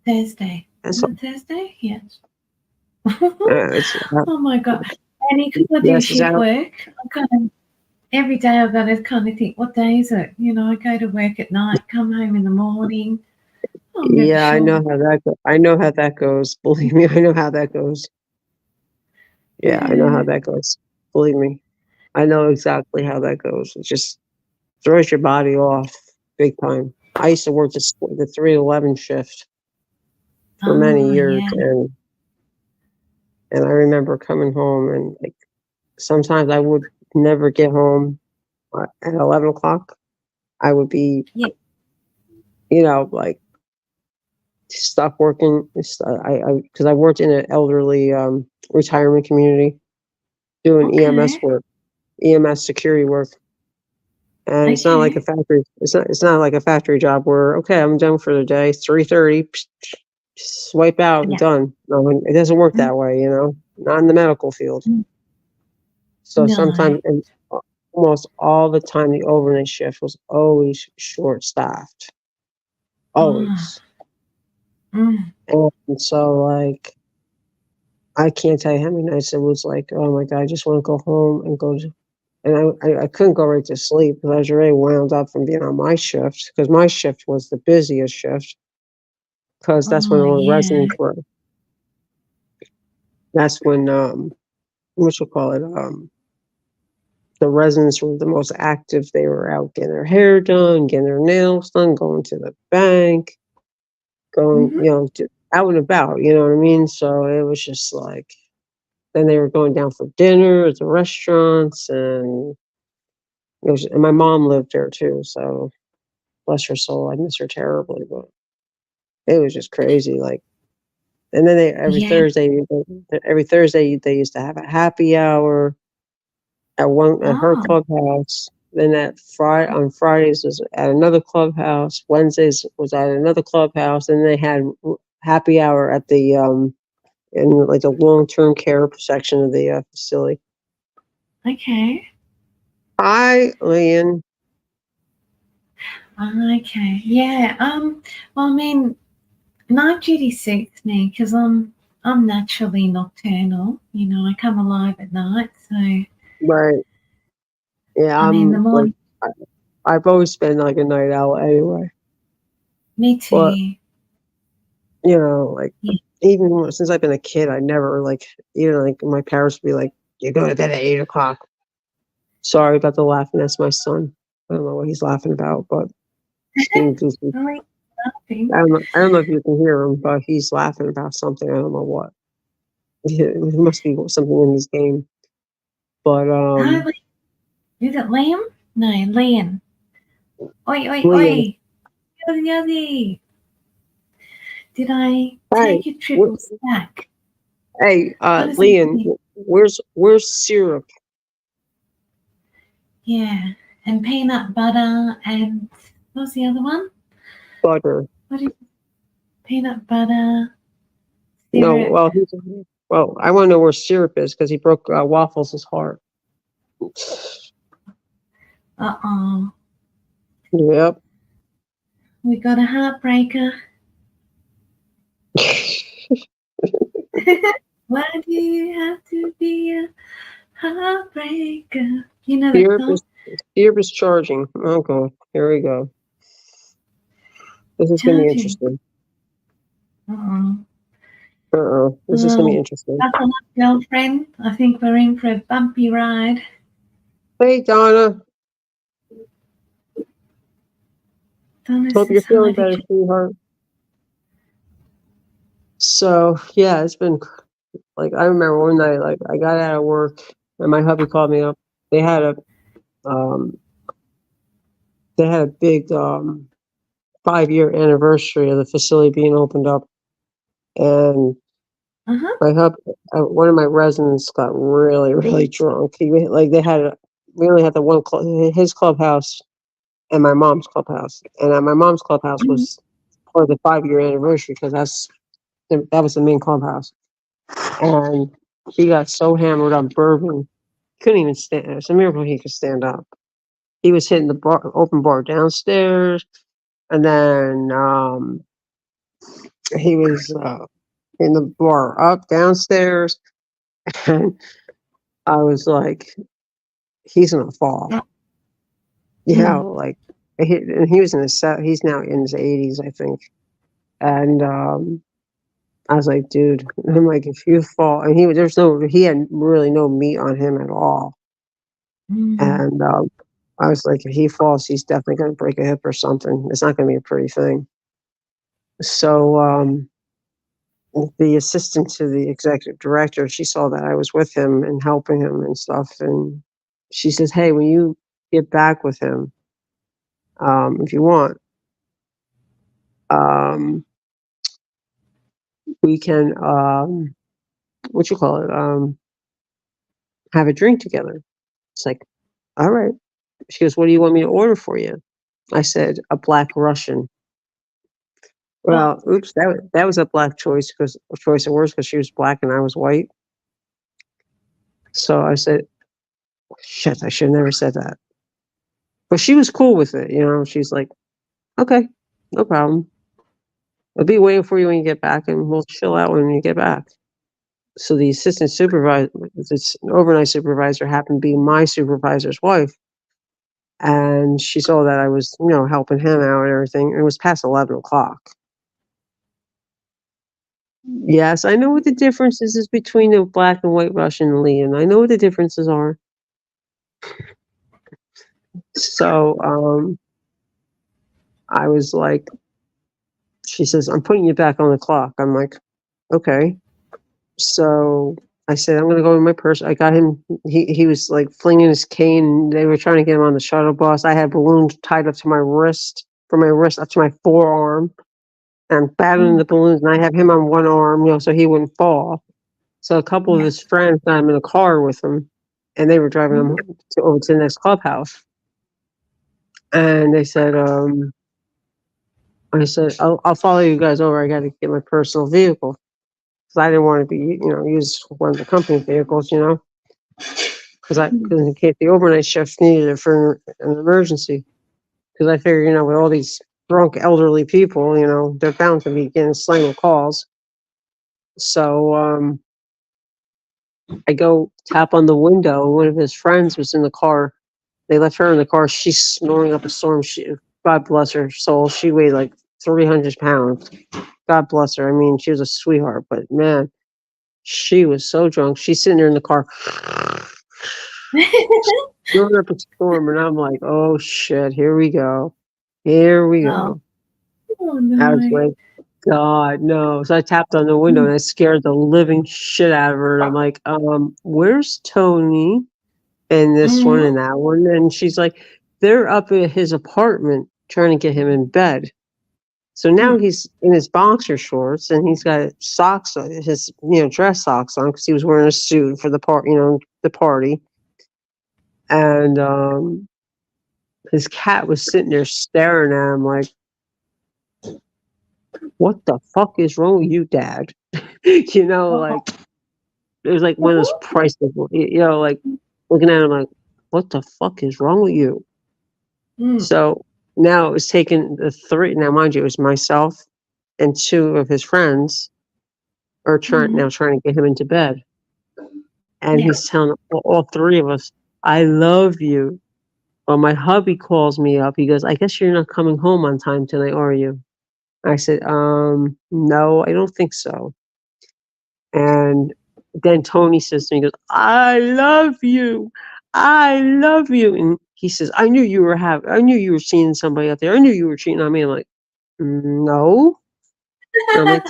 Thursday. That's Is it Thursday? Yes. it's Oh my god. And because I do yes, is shift that work, I kind of every day I've got to kind of think, what day is it? I go to work at night, come home in the morning. I'm never Yeah, I sure. know how that I know how that goes. Believe me, I know how that goes. Yeah, I know how Yeah. that goes. Believe me, I know exactly how that goes. It just throws your body off big time. I used to work the 3 to 11 shift for many Oh, years, yeah. and I remember coming home and like sometimes I would never get home at 11 o'clock. I would be, Yeah. like stuck working. I because I worked in an elderly retirement community doing EMS Okay. work, EMS security work. And it's not like a Okay. factory. It's not like a factory job where okay, I'm done for the day. It's 3:30. Swipe out and Yeah. done. No, it doesn't work Mm, that way. Not in the medical field. mm. So No. sometimes, and almost all the time, the overnight shift was always short staffed. Oh. Always. Mm. And so, like, I can't tell you how many nights it was like, oh my God, I just want to go home and go to, and I couldn't go right to sleep because I was already wound up from being on my shift because my shift was the busiest shift because that's when Oh, all the yeah. residents were. That's when, what you call it, the residents were the most active. They were out getting their hair done, getting their nails done, going to the bank, going, Mm-hmm. out and about, you know what I mean? So it was just like, then they were going down for dinner at the restaurants, and and my mom lived there too. So bless her soul, I miss her terribly, but it was just crazy. Like, and then Yeah. every Thursday they used to have a happy hour at her Oh, clubhouse. Then on Fridays was at another clubhouse. Wednesdays was at another clubhouse, and they had happy hour at the in like the long term care section of the facility. okay. Hi, Lian. Okay. Yeah. Well, I mean, night duty suits me because I'm naturally nocturnal. I come alive at night. So, Right. Yeah, I mean, the I'm like morning. I've always been like a night owl anyway. Me But too. like Yeah. even since I've been a kid, I never like even like my parents would be like, "You go to bed at 8 o'clock." Sorry about the laughing. That's my son. I don't know what he's laughing about, but he's being goofy. I like laughing. I don't know if you can hear him, but he's laughing about something. I don't know what. It must be something in this game. But Oh, wait, is it Liam? No, Liam. Oi, oi, Liam, oi. Yoddy, yoddy. Did I hey, take a wh- triple stack? hey, What is it? Liam, where's syrup Yeah, and peanut butter and what's the other one? butter? What is peanut butter No, syrup? well, I want to know where syrup is because he broke Waffles' heart. Uh-oh. Yep. We got a heartbreaker. Why do you have to be a heartbreaker? You know that Syrup song? is syrup is charging. Oh god, here we go. This is gonna be Charging. interesting. Uh-oh. This is gonna be Well, interesting. buckle up, girlfriend. I think we're in for a bumpy ride. Hey Donna, Donna hope you're says hi feeling to better, Ch- sweetheart. So yeah, it's been like I remember one night, like I got out of work and my hubby called me up. They had a um they had a big 5-year anniversary of the facility being opened up, and Uh-huh. my hub one of my residents got really really drunk. Like they had we only had the one his clubhouse and my mom's clubhouse, and my mom's clubhouse Mhm. was for the 5-year anniversary because that was the main clubhouse. And he got so hammered on bourbon, couldn't even stand. It's a miracle he could stand up. He was hitting the open bar downstairs, and then he was in the bar up downstairs. And I was like, he's gonna fall. Mm. Like and he was in his he's now in his 80s, I think. And I was like, dude, I'm like, if you fall, and he had really no meat on him at all. Mm. And I was like, if he falls, he's definitely going to break a hip or something. It's not going to be a pretty thing. So the assistant to the executive director, she saw that I was with him and helping him and stuff. And she says, hey, when you get back with him, if you want, um, we can, what you call it, have a drink together. It's like, all right. She goes, what do you want me to order for you? I said, a Black Russian. Oh. Well, oops, that was a black choice of words because she was black and I was white. So I said, shit, I should have never said that. But she was cool with it, She's like, okay, no problem. I'll be waiting for you when you get back, and we'll chill out when you get back. So the assistant supervisor, this overnight supervisor, happened to be my supervisor's wife, and she saw that I was, helping him out and everything. And it was past 11 o'clock. Yes, I know what the differences is between the black and white Russian, Leon. I know what the differences are. So, I was like, she says, I'm putting you back on the clock. I'm like, okay. So I said, I'm gonna go in my purse. I got him. He was like flinging his cane. They were trying to get him on the shuttle bus. I had balloons tied up to my wrist, from my wrist up to my forearm, and battling Mm. the balloons. And I have him on one arm, so he wouldn't fall. So a couple of Yeah. his friends got him in a car with him, and they were driving him Mm. over to the next clubhouse. And they said, I said, I'll follow you guys over. I got to get my personal vehicle because I didn't want to be, use one of the company vehicles, because in case the overnight shift needed it for an emergency. Because I figure, with all these drunk elderly people, they're bound to be getting slang of calls. So I go tap on the window. One of his friends was in the car. They left her in the car. She's snoring up a storm. God bless her soul. She weighed like 300 pounds. God bless her. I mean, she was a sweetheart, but man, she was so drunk. She's sitting there in the car, snoring up a storm, and I'm like, oh shit, here we go. Here we Oh. go. Oh I was no. like, God, no. So I tapped on the window Mm. and I scared the living shit out of her. And I'm like, where's Tony? And this one Mm. and that one. And she's like, they're up at his apartment trying to get him in bed. So now Mm. he's in his boxer shorts and he's got socks, his dress socks on because he was wearing a suit for the party. And his cat was sitting there staring at him like, "What the fuck is wrong with you, Dad?" Oh. Like it was like one of those priceless, like looking at him like, "What the fuck is wrong with you?" Mm. So now it was taking the three. Now, mind you, it was myself and two of his friends are Mm. trying to get him into bed. And Yeah. he's telling all three of us, I love you. Well, my hubby calls me up. He goes, I guess you're not coming home on time tonight, are you? I said, no, I don't think so. And then Tony says to me, he goes, I love you. I love you. And he says, I knew you were seeing somebody out there. I knew you were cheating on me. I'm like, no. And I'm like,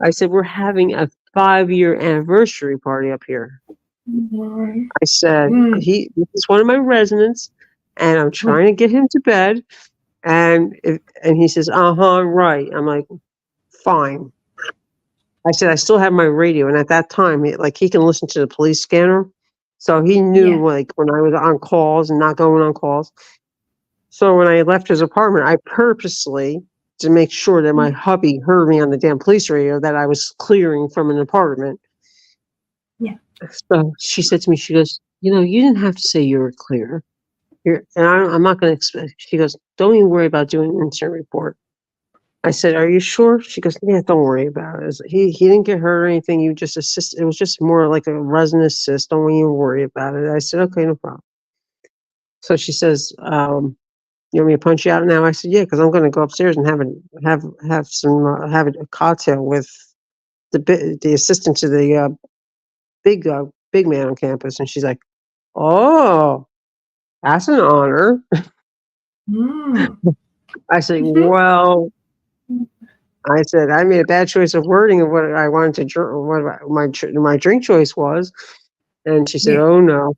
I said, we're having a 5-year anniversary party up here. Mm. I said, Mm. this is one of my residents, and I'm trying to get him to bed. And he says, right. I'm like, fine. I said, I still have my radio. And at that time, he can listen to the police scanner. So he knew Yeah. like when I was on calls and not going on calls. So when I left his apartment, I purposely, to make sure that my Mm. hubby heard me on the damn police radio, that I was clearing from an apartment. Yeah. So she said to me, she goes, you didn't have to say you were clear. I'm not going to expect. She goes, don't even worry about doing an incident report. I said, are you sure? She goes, yeah, don't worry about it. He didn't get hurt or anything. You just assist. It was just more like a resin assist. Don't even worry about it. I said, okay, no problem. So she says, "You want me to punch you out now?" I said, "Yeah, because I'm going to go upstairs and have a cocktail with the assistant to the big man on campus." And she's like, "Oh, that's an honor." Mm. I said, "Well," I said, "I made a bad choice of wording of what I wanted to drink, what my drink choice was." And she said, Yeah. "Oh no."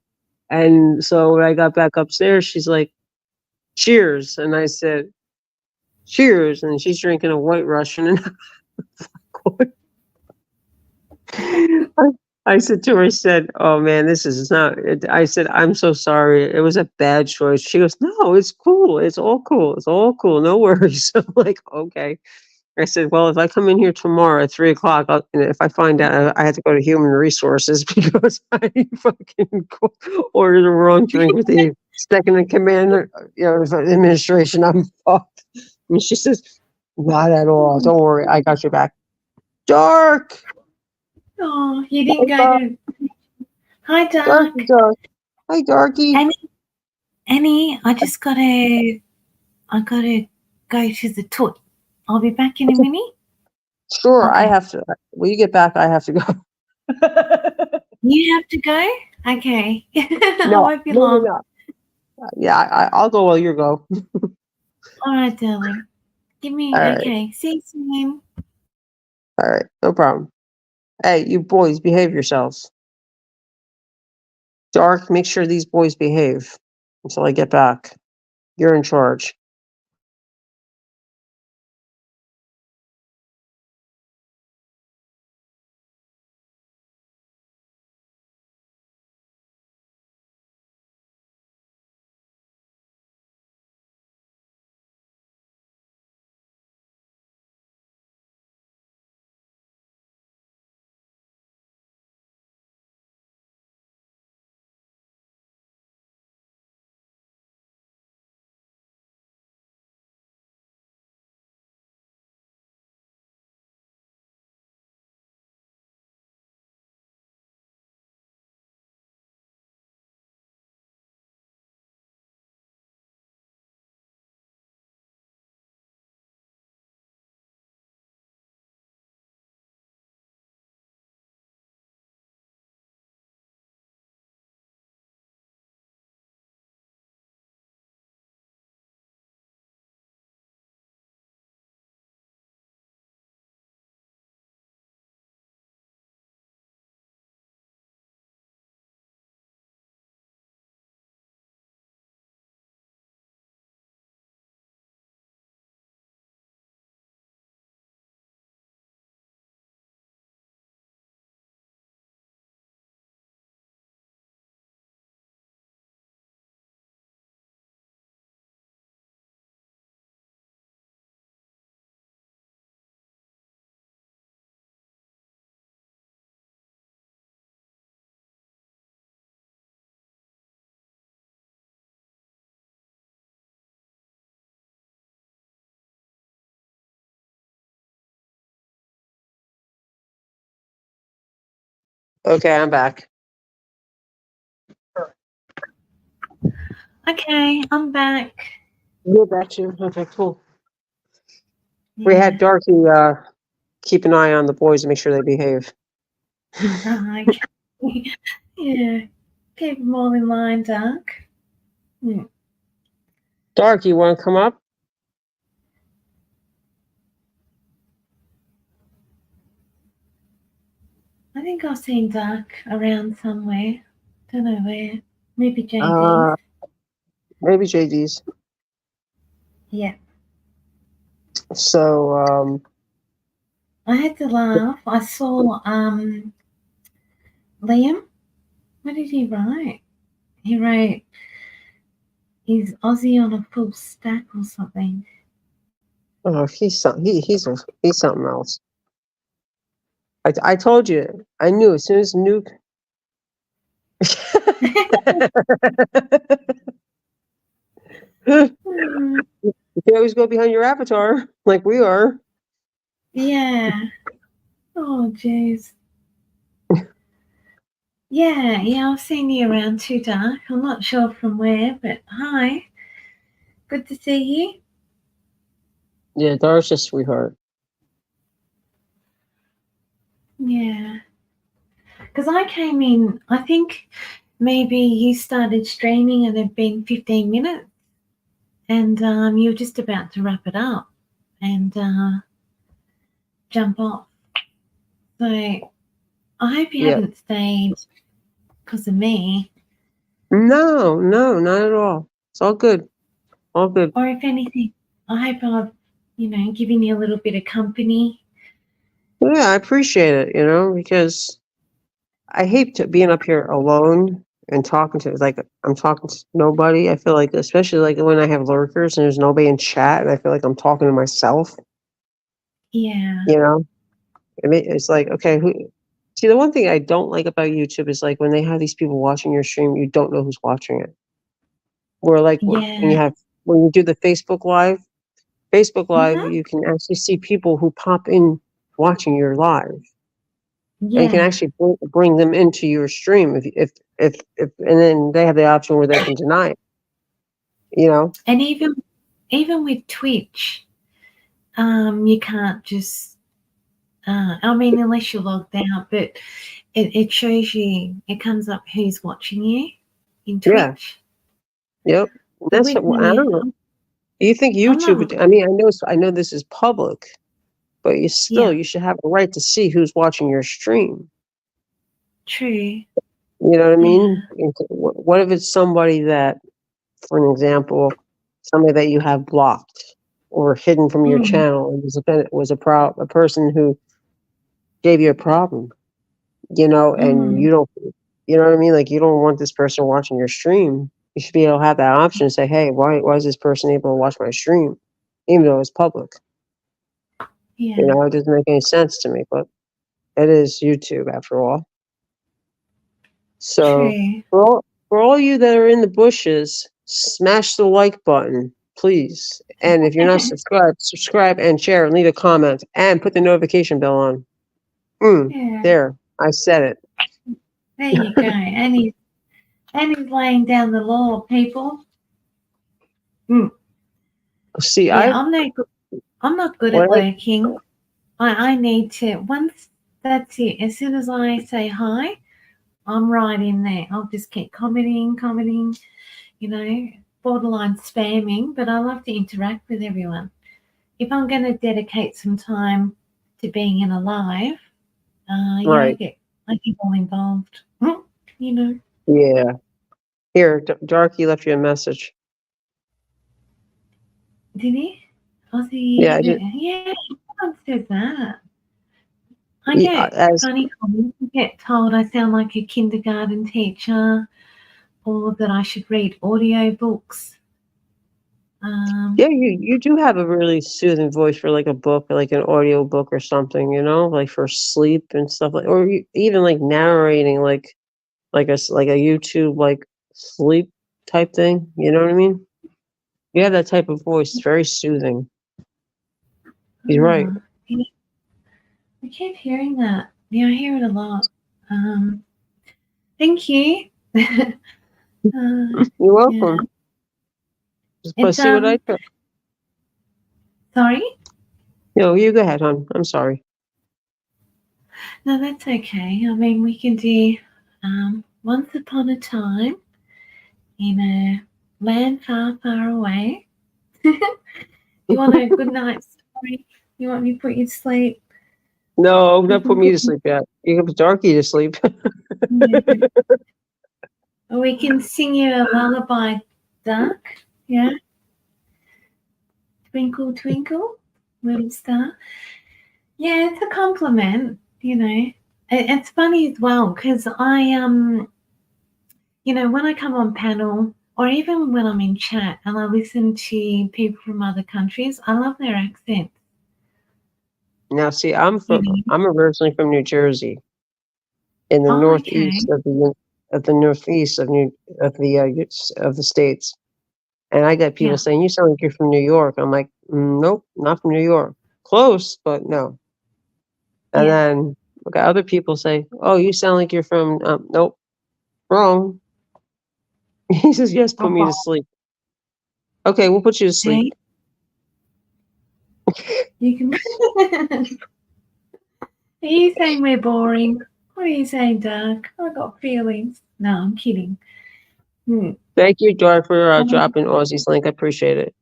And so when I got back upstairs, she's like, "Cheers." And I said, "Cheers." And she's drinking a White Russian. And I I said to her, I said, "Oh man, this is not." I said, "I'm so sorry. It was a bad choice." She goes, "No, it's cool. It's all cool. It's all cool. No worries." I'm like, "Okay." I said, "Well, if I come in here tomorrow at 3 o'clock, and if I find out I had to go to human resources because I fucking ordered the wrong drink with the second in command, administration, I'm fucked." And she says, "Not at all. Don't worry. I got your back." Dark. Oh, you didn't Hey, go Dark. to. Hi, Darky, Dark. Dark. Hi, Darky. Annie, I gotta go to the toot. I'll be back in a minute. Sure, I Okay. have to. When you get back, I have to go. You have to go? Okay. I No, won't be no, no, long. no. Yeah, I'll go while you go. All right, darling. Give me, All right, okay. See you soon. all right, no problem. Hey, you boys, behave yourselves. Dark, make sure these boys behave until I get back. You're in charge. Okay, I'm back. Okay, I'm back. You're back too. Okay, cool. We had Yeah. Darky keep an eye on the boys and make sure they behave. Okay. Yeah. Keep them all in line, Dark. Hmm. Dark, you want to come up? I think I've seen Dark around somewhere. Don't know where. Maybe JD's. Uh, maybe JD's. Yeah. So, I had to laugh. I saw Liam. What did he write? He wrote, "Is Aussie on a full stack or something?" oh, he's something else. I told you. I knew as soon as Nuke. Hmm. You can always go behind your avatar, like we are. Yeah. Oh, jeez. Yeah, I've seen you around too, Dark. I'm not sure from where, but hi. Good to see you. Yeah, Dar's a sweetheart. Yeah. Because I came in, I think maybe you started streaming and it'd been 15 minutes and you were just about to wrap it up and jump off. So I hope you Yeah. haven't stayed because of me, No, no, not at all. It's all good. All good. or if anything, I hope I've, given you a little bit of company. Yeah, I appreciate it, because I hate to being up here alone and talking to like I'm talking to nobody. I feel like especially like when I have lurkers and there's nobody in chat and I feel like I'm talking to myself, Yeah, you know? It's like, okay, who see the one thing I don't like about YouTube is like when they have these people watching your stream, you don't know who's watching it. Where like when yeah, you do the Facebook Live, hmm you can actually see people who pop in watching your live. And you can yeah. actually bring them into your stream if and then they have the option where they can deny it, you know? And even with Twitch, you can't just. I mean, unless you're logged out, but it shows you. It comes up who's watching you in Yeah. Twitch. Yep. But That's with what I me, don't know. Do you think I'm YouTube not. would I know this is public, but Yeah, you should have a right to see who's watching your stream. true. You know what I mean? Yeah. What if it's somebody that, for an example, somebody that you have blocked or hidden from your Mm, channel and a person who gave you a problem, and mm, you don't, you know what I mean? Like you don't want this person watching your stream. You should be able to have that option and say, hey, why is this person able to watch my stream, even though it's public? yeah, It doesn't make any sense to me, but it is YouTube after all. So true. for all you that are in the bushes, smash the like button, please. And if you're not subscribed, subscribe and share and leave a comment and put the notification bell on. Yeah. There, I said it. There you go. And he's laying down the law, people. Mm. See, Yeah, I'm not good what at lurking. I need to once that's it. As soon as I say hi, I'm right in there. I'll just keep commenting, you know, borderline spamming, but I love to interact with everyone. If I'm going to dedicate some time to being in a live, yeah, right? I get all involved. You know, Yeah. Here, Darky left you a message. did he? Aussie, Yeah, I just yeah, everyone says that. I get as funny comments. I get told I sound like a kindergarten teacher, or that I should read audiobooks. Um, yeah, you do have a really soothing voice for like a book, like an audio book or something, like for sleep and stuff like, or even like narrating, like a YouTube like sleep type thing. You know what I mean? You have that type of voice. It's very soothing. He's right. oh, yeah, I keep hearing that. Yeah, I hear it a lot. Um, thank you. You're Yeah, welcome. But it's see what I took. sorry. You go ahead, hon. I'm sorry. No, that's okay. I mean, we can do once upon a time in a land far, far away. You want a good night story? You want me to put you to sleep? No, We don't put can me put to sleep yet. You can put Darky to sleep. yeah. Or we can sing you a lullaby, duck. Yeah, twinkle, twinkle, little star. Yeah, it's a compliment. It's funny as well because when I come on panel or even when I'm in chat and I listen to people from other countries, I love their accents. Now, see, You know. I'm originally from New Jersey, in the Oh, okay. northeast of the northeast of the states. And I get people Yeah. saying, "You sound like you're from New York." I'm like, "Nope, not from New York. Close, but no." And Yeah. then Okay, other people say, "Oh, you sound like you're from." Nope, wrong. He says, "Yes, put me to Oh, sleep." Okay, we'll put you to sleep. see, you can. Are you saying we're boring? What are you saying, Doug? I got feelings. No, I'm kidding. Hmm. Thank you, Dart, for Um, dropping Aussie's link. I appreciate it.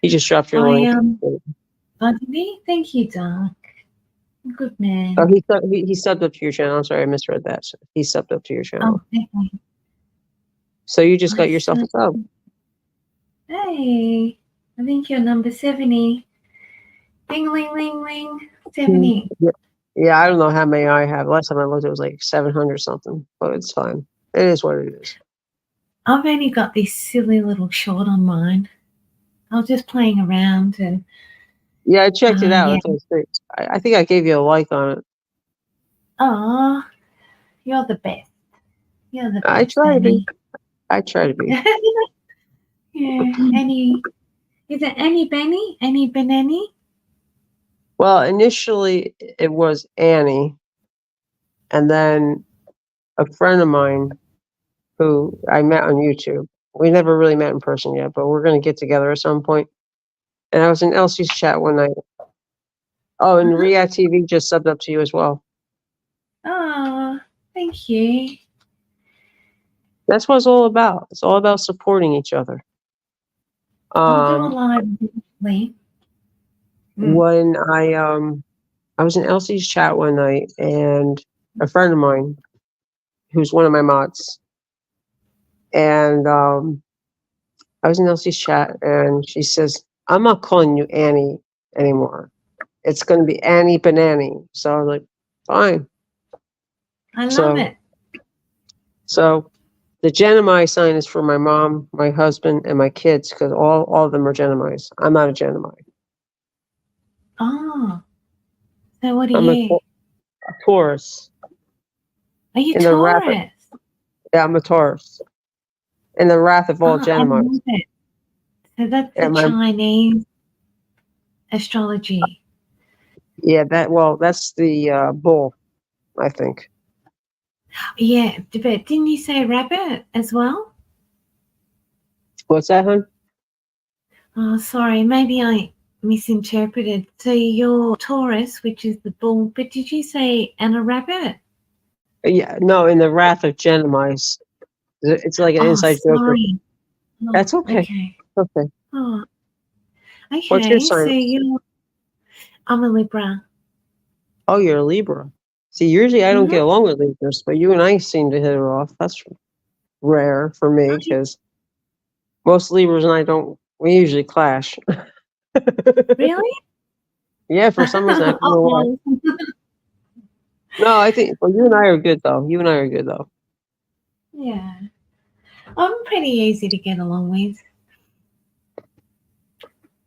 He just dropped your I link. oh, did he? Thank you, Doug. Good Oh, man. he subbed up to your channel. I'm sorry, I misread that. So he subbed up to your Oh, channel. okay. So you just I got yourself a sub. Hey, I think you're number 70. Ding, ling, ling, ling. Hmm. 70. Yeah. Yeah, I don't know how many I have. Last time I looked, it was like 700 something, but it's fine. It is what it is. I've only got this silly little short on mine. I was just playing around and, Yeah, I checked it out. yeah. It was great. I think I gave you a like on it. Oh, you're the best. You're the I best, try to be. Annie. I try to be. Yeah, Annie. Is it Annie Benny? Annie Benany? Well, initially it was Annie, and then a friend of mine who I met on YouTube. We never really met in person yet, but we're going to get together at some point. And I was in Elsie's chat one night. Oh, and Uh-huh. React TV just subbed up to you as well. Oh, thank you. That's what it's all about. It's all about supporting each other. I'll do a Um, live eventually. when I was in Elsie's chat one night, and a friend of mine, who's one of my mods, and I was in Elsie's chat, and she says, "I'm not calling you Annie anymore. It's going to be Annie Banani." So I was like, "Fine." I love So it. so the Gemini sign is for my mom, my husband, and my kids because all of them are Geminis. I'm not a Gemini. Oh, so what are I'm a you? Taurus. Are you In the wrath of, Taurus? yeah, I'm a Taurus. In the wrath of all Oh, I Geminis. love it. So that's the And my Chinese astrology. yeah, that's the bull, I think. Yeah, but didn't you say rabbit as well? What's that, hon? Oh, sorry, maybe I misinterpreted. So you're Taurus, which is the bull, but did you say and a rabbit? Yeah, no, in the wrath of Geminis. It's like an Oh, inside joke. sorry. Oh, That's okay. okay. Okay. Oh, What's your okay. sign? So I'm a Libra. Oh, you're a Libra. See, usually I don't get Mm-hmm. along with Libras, but you and I seem to hit it off. That's rare for me because most Libras and I don't. We usually clash. Really? Yeah, for some reason I don't know why. Oh, No, I think well, you and I are good though. You and I are good though. yeah. I'm pretty easy to get along with.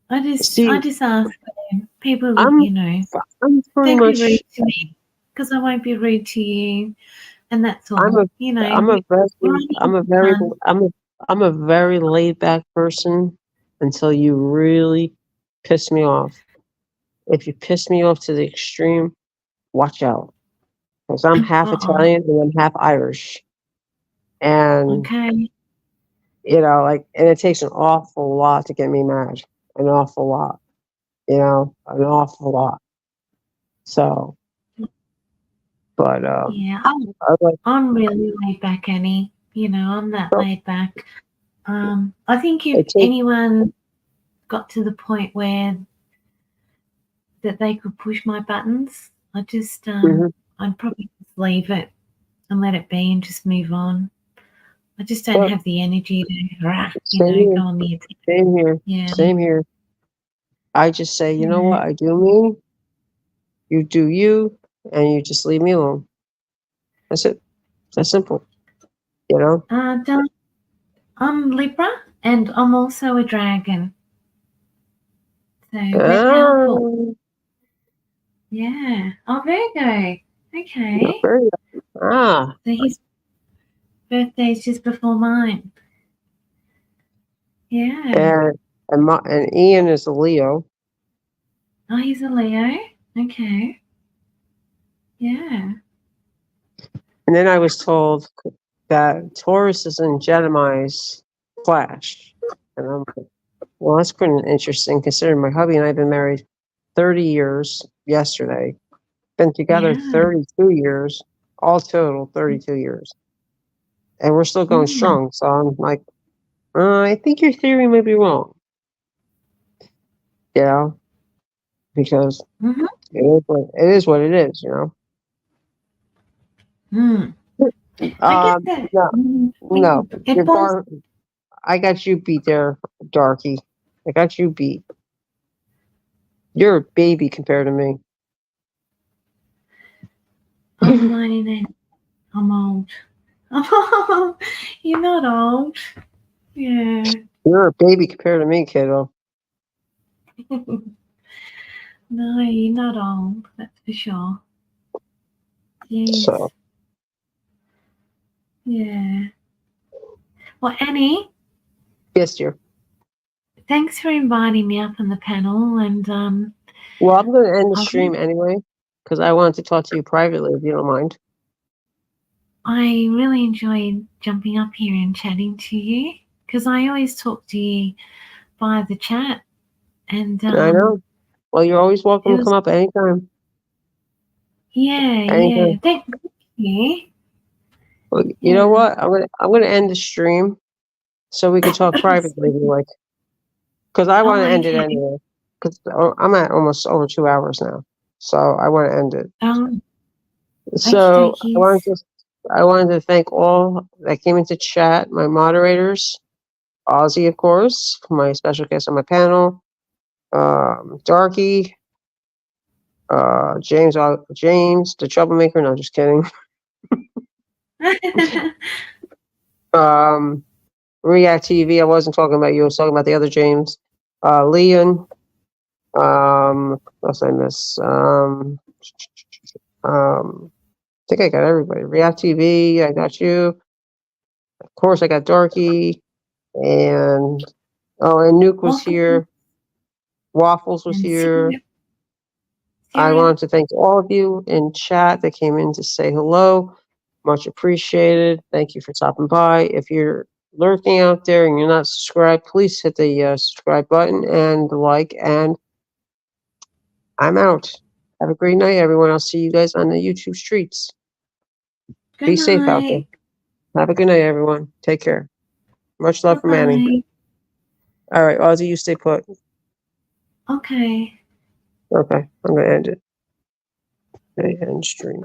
I See, just ask people, I'm I'm pretty don't be rude much to me because I won't be rude to you, and that's I'm all. a I'm a We're very only I'm a having very fun. I'm a very laid back person until you really piss me off. If you piss me off to the extreme, watch out. Because I'm half Uh-oh. Italian and I'm half Irish. And Okay. like and it takes an awful lot to get me mad. An awful lot. An awful lot. So but Yeah. I like I'm really laid back, Annie. I'm that so laid back. I think if it takes anyone got to the point where that they could push my buttons, mhm. I'd probably just leave it and let it be and just move on. I just don't But have the energy to, same here. go on the attack. Same here. Yeah. Same here. I just say, you know Yeah. what, I do me, you do you, and you just leave me alone. That's it. That's simple. You know? Don, I'm Libra and I'm also a dragon. So we're powerful. Ah, Yeah. Oh, Virgo. not Okay. very ah. So his birthday's just before mine. Yeah. And Ian is a Leo. Oh, he's a Leo. Okay. Yeah. And then I was told that Taurus is in Gemini's clash. And I'm like, well, that's pretty interesting considering my hubby and I have been married 30 years yesterday, been together Yeah. 32 years, all total 32 years. And we're still going Mm. strong. So I'm like, I think your theory may be wrong, you know, because Mm-hmm. it is what it is, you know. Mm. I get that. No, no, It you're falls. bar. I got you beat there, darky. I got you beat. You're a baby compared to me. I'm 99. I'm old. You're not old. Yeah. You're a baby compared to me, kiddo. No, you're not old. That's for sure. Jeez. So Yeah. Well, Annie, yes, dear. thanks for inviting me up on the panel, and Well, I'm going to end the I stream anyway because I wanted to talk to you privately, if you don't mind. I really enjoyed jumping up here and chatting to you because I always talk to you via the chat, and I know. Well, you're always it welcome to was come up anytime. yeah. Anytime. Thank you. Well, you know Yeah. what? I'm gonna end the stream so we could talk privately, if you like. Because I want Oh, to end it okay. anyway. Because I'm at almost over 2 hours now, so I want to end it. Okie So dokies. I wanted to thank all that came into chat, my moderators, Ozzy, of course, my special guest on my panel, Darky, James, the troublemaker. No, just kidding. Um, React TV. I wasn't talking about you. I was talking about the other James. Leon. What else I miss? I think I got everybody. React TV. I got you. Of course, I got Darky. And and Nuke was Welcome here. Waffles was and here. I Syria. wanted to thank all of you in chat that came in to say hello. Much appreciated. Thank you for stopping by. If you're lurking out there and you're not subscribed, please hit the subscribe button and the like. And I'm out. Have a great night, everyone. I'll see you guys on the YouTube streets. Good Be safe out there. night. Have a good night, everyone. Take care. Much Bye love from Annie. bye. All right, Ozzy, you stay put. Okay. Okay, I'm gonna end it. Okay, end stream.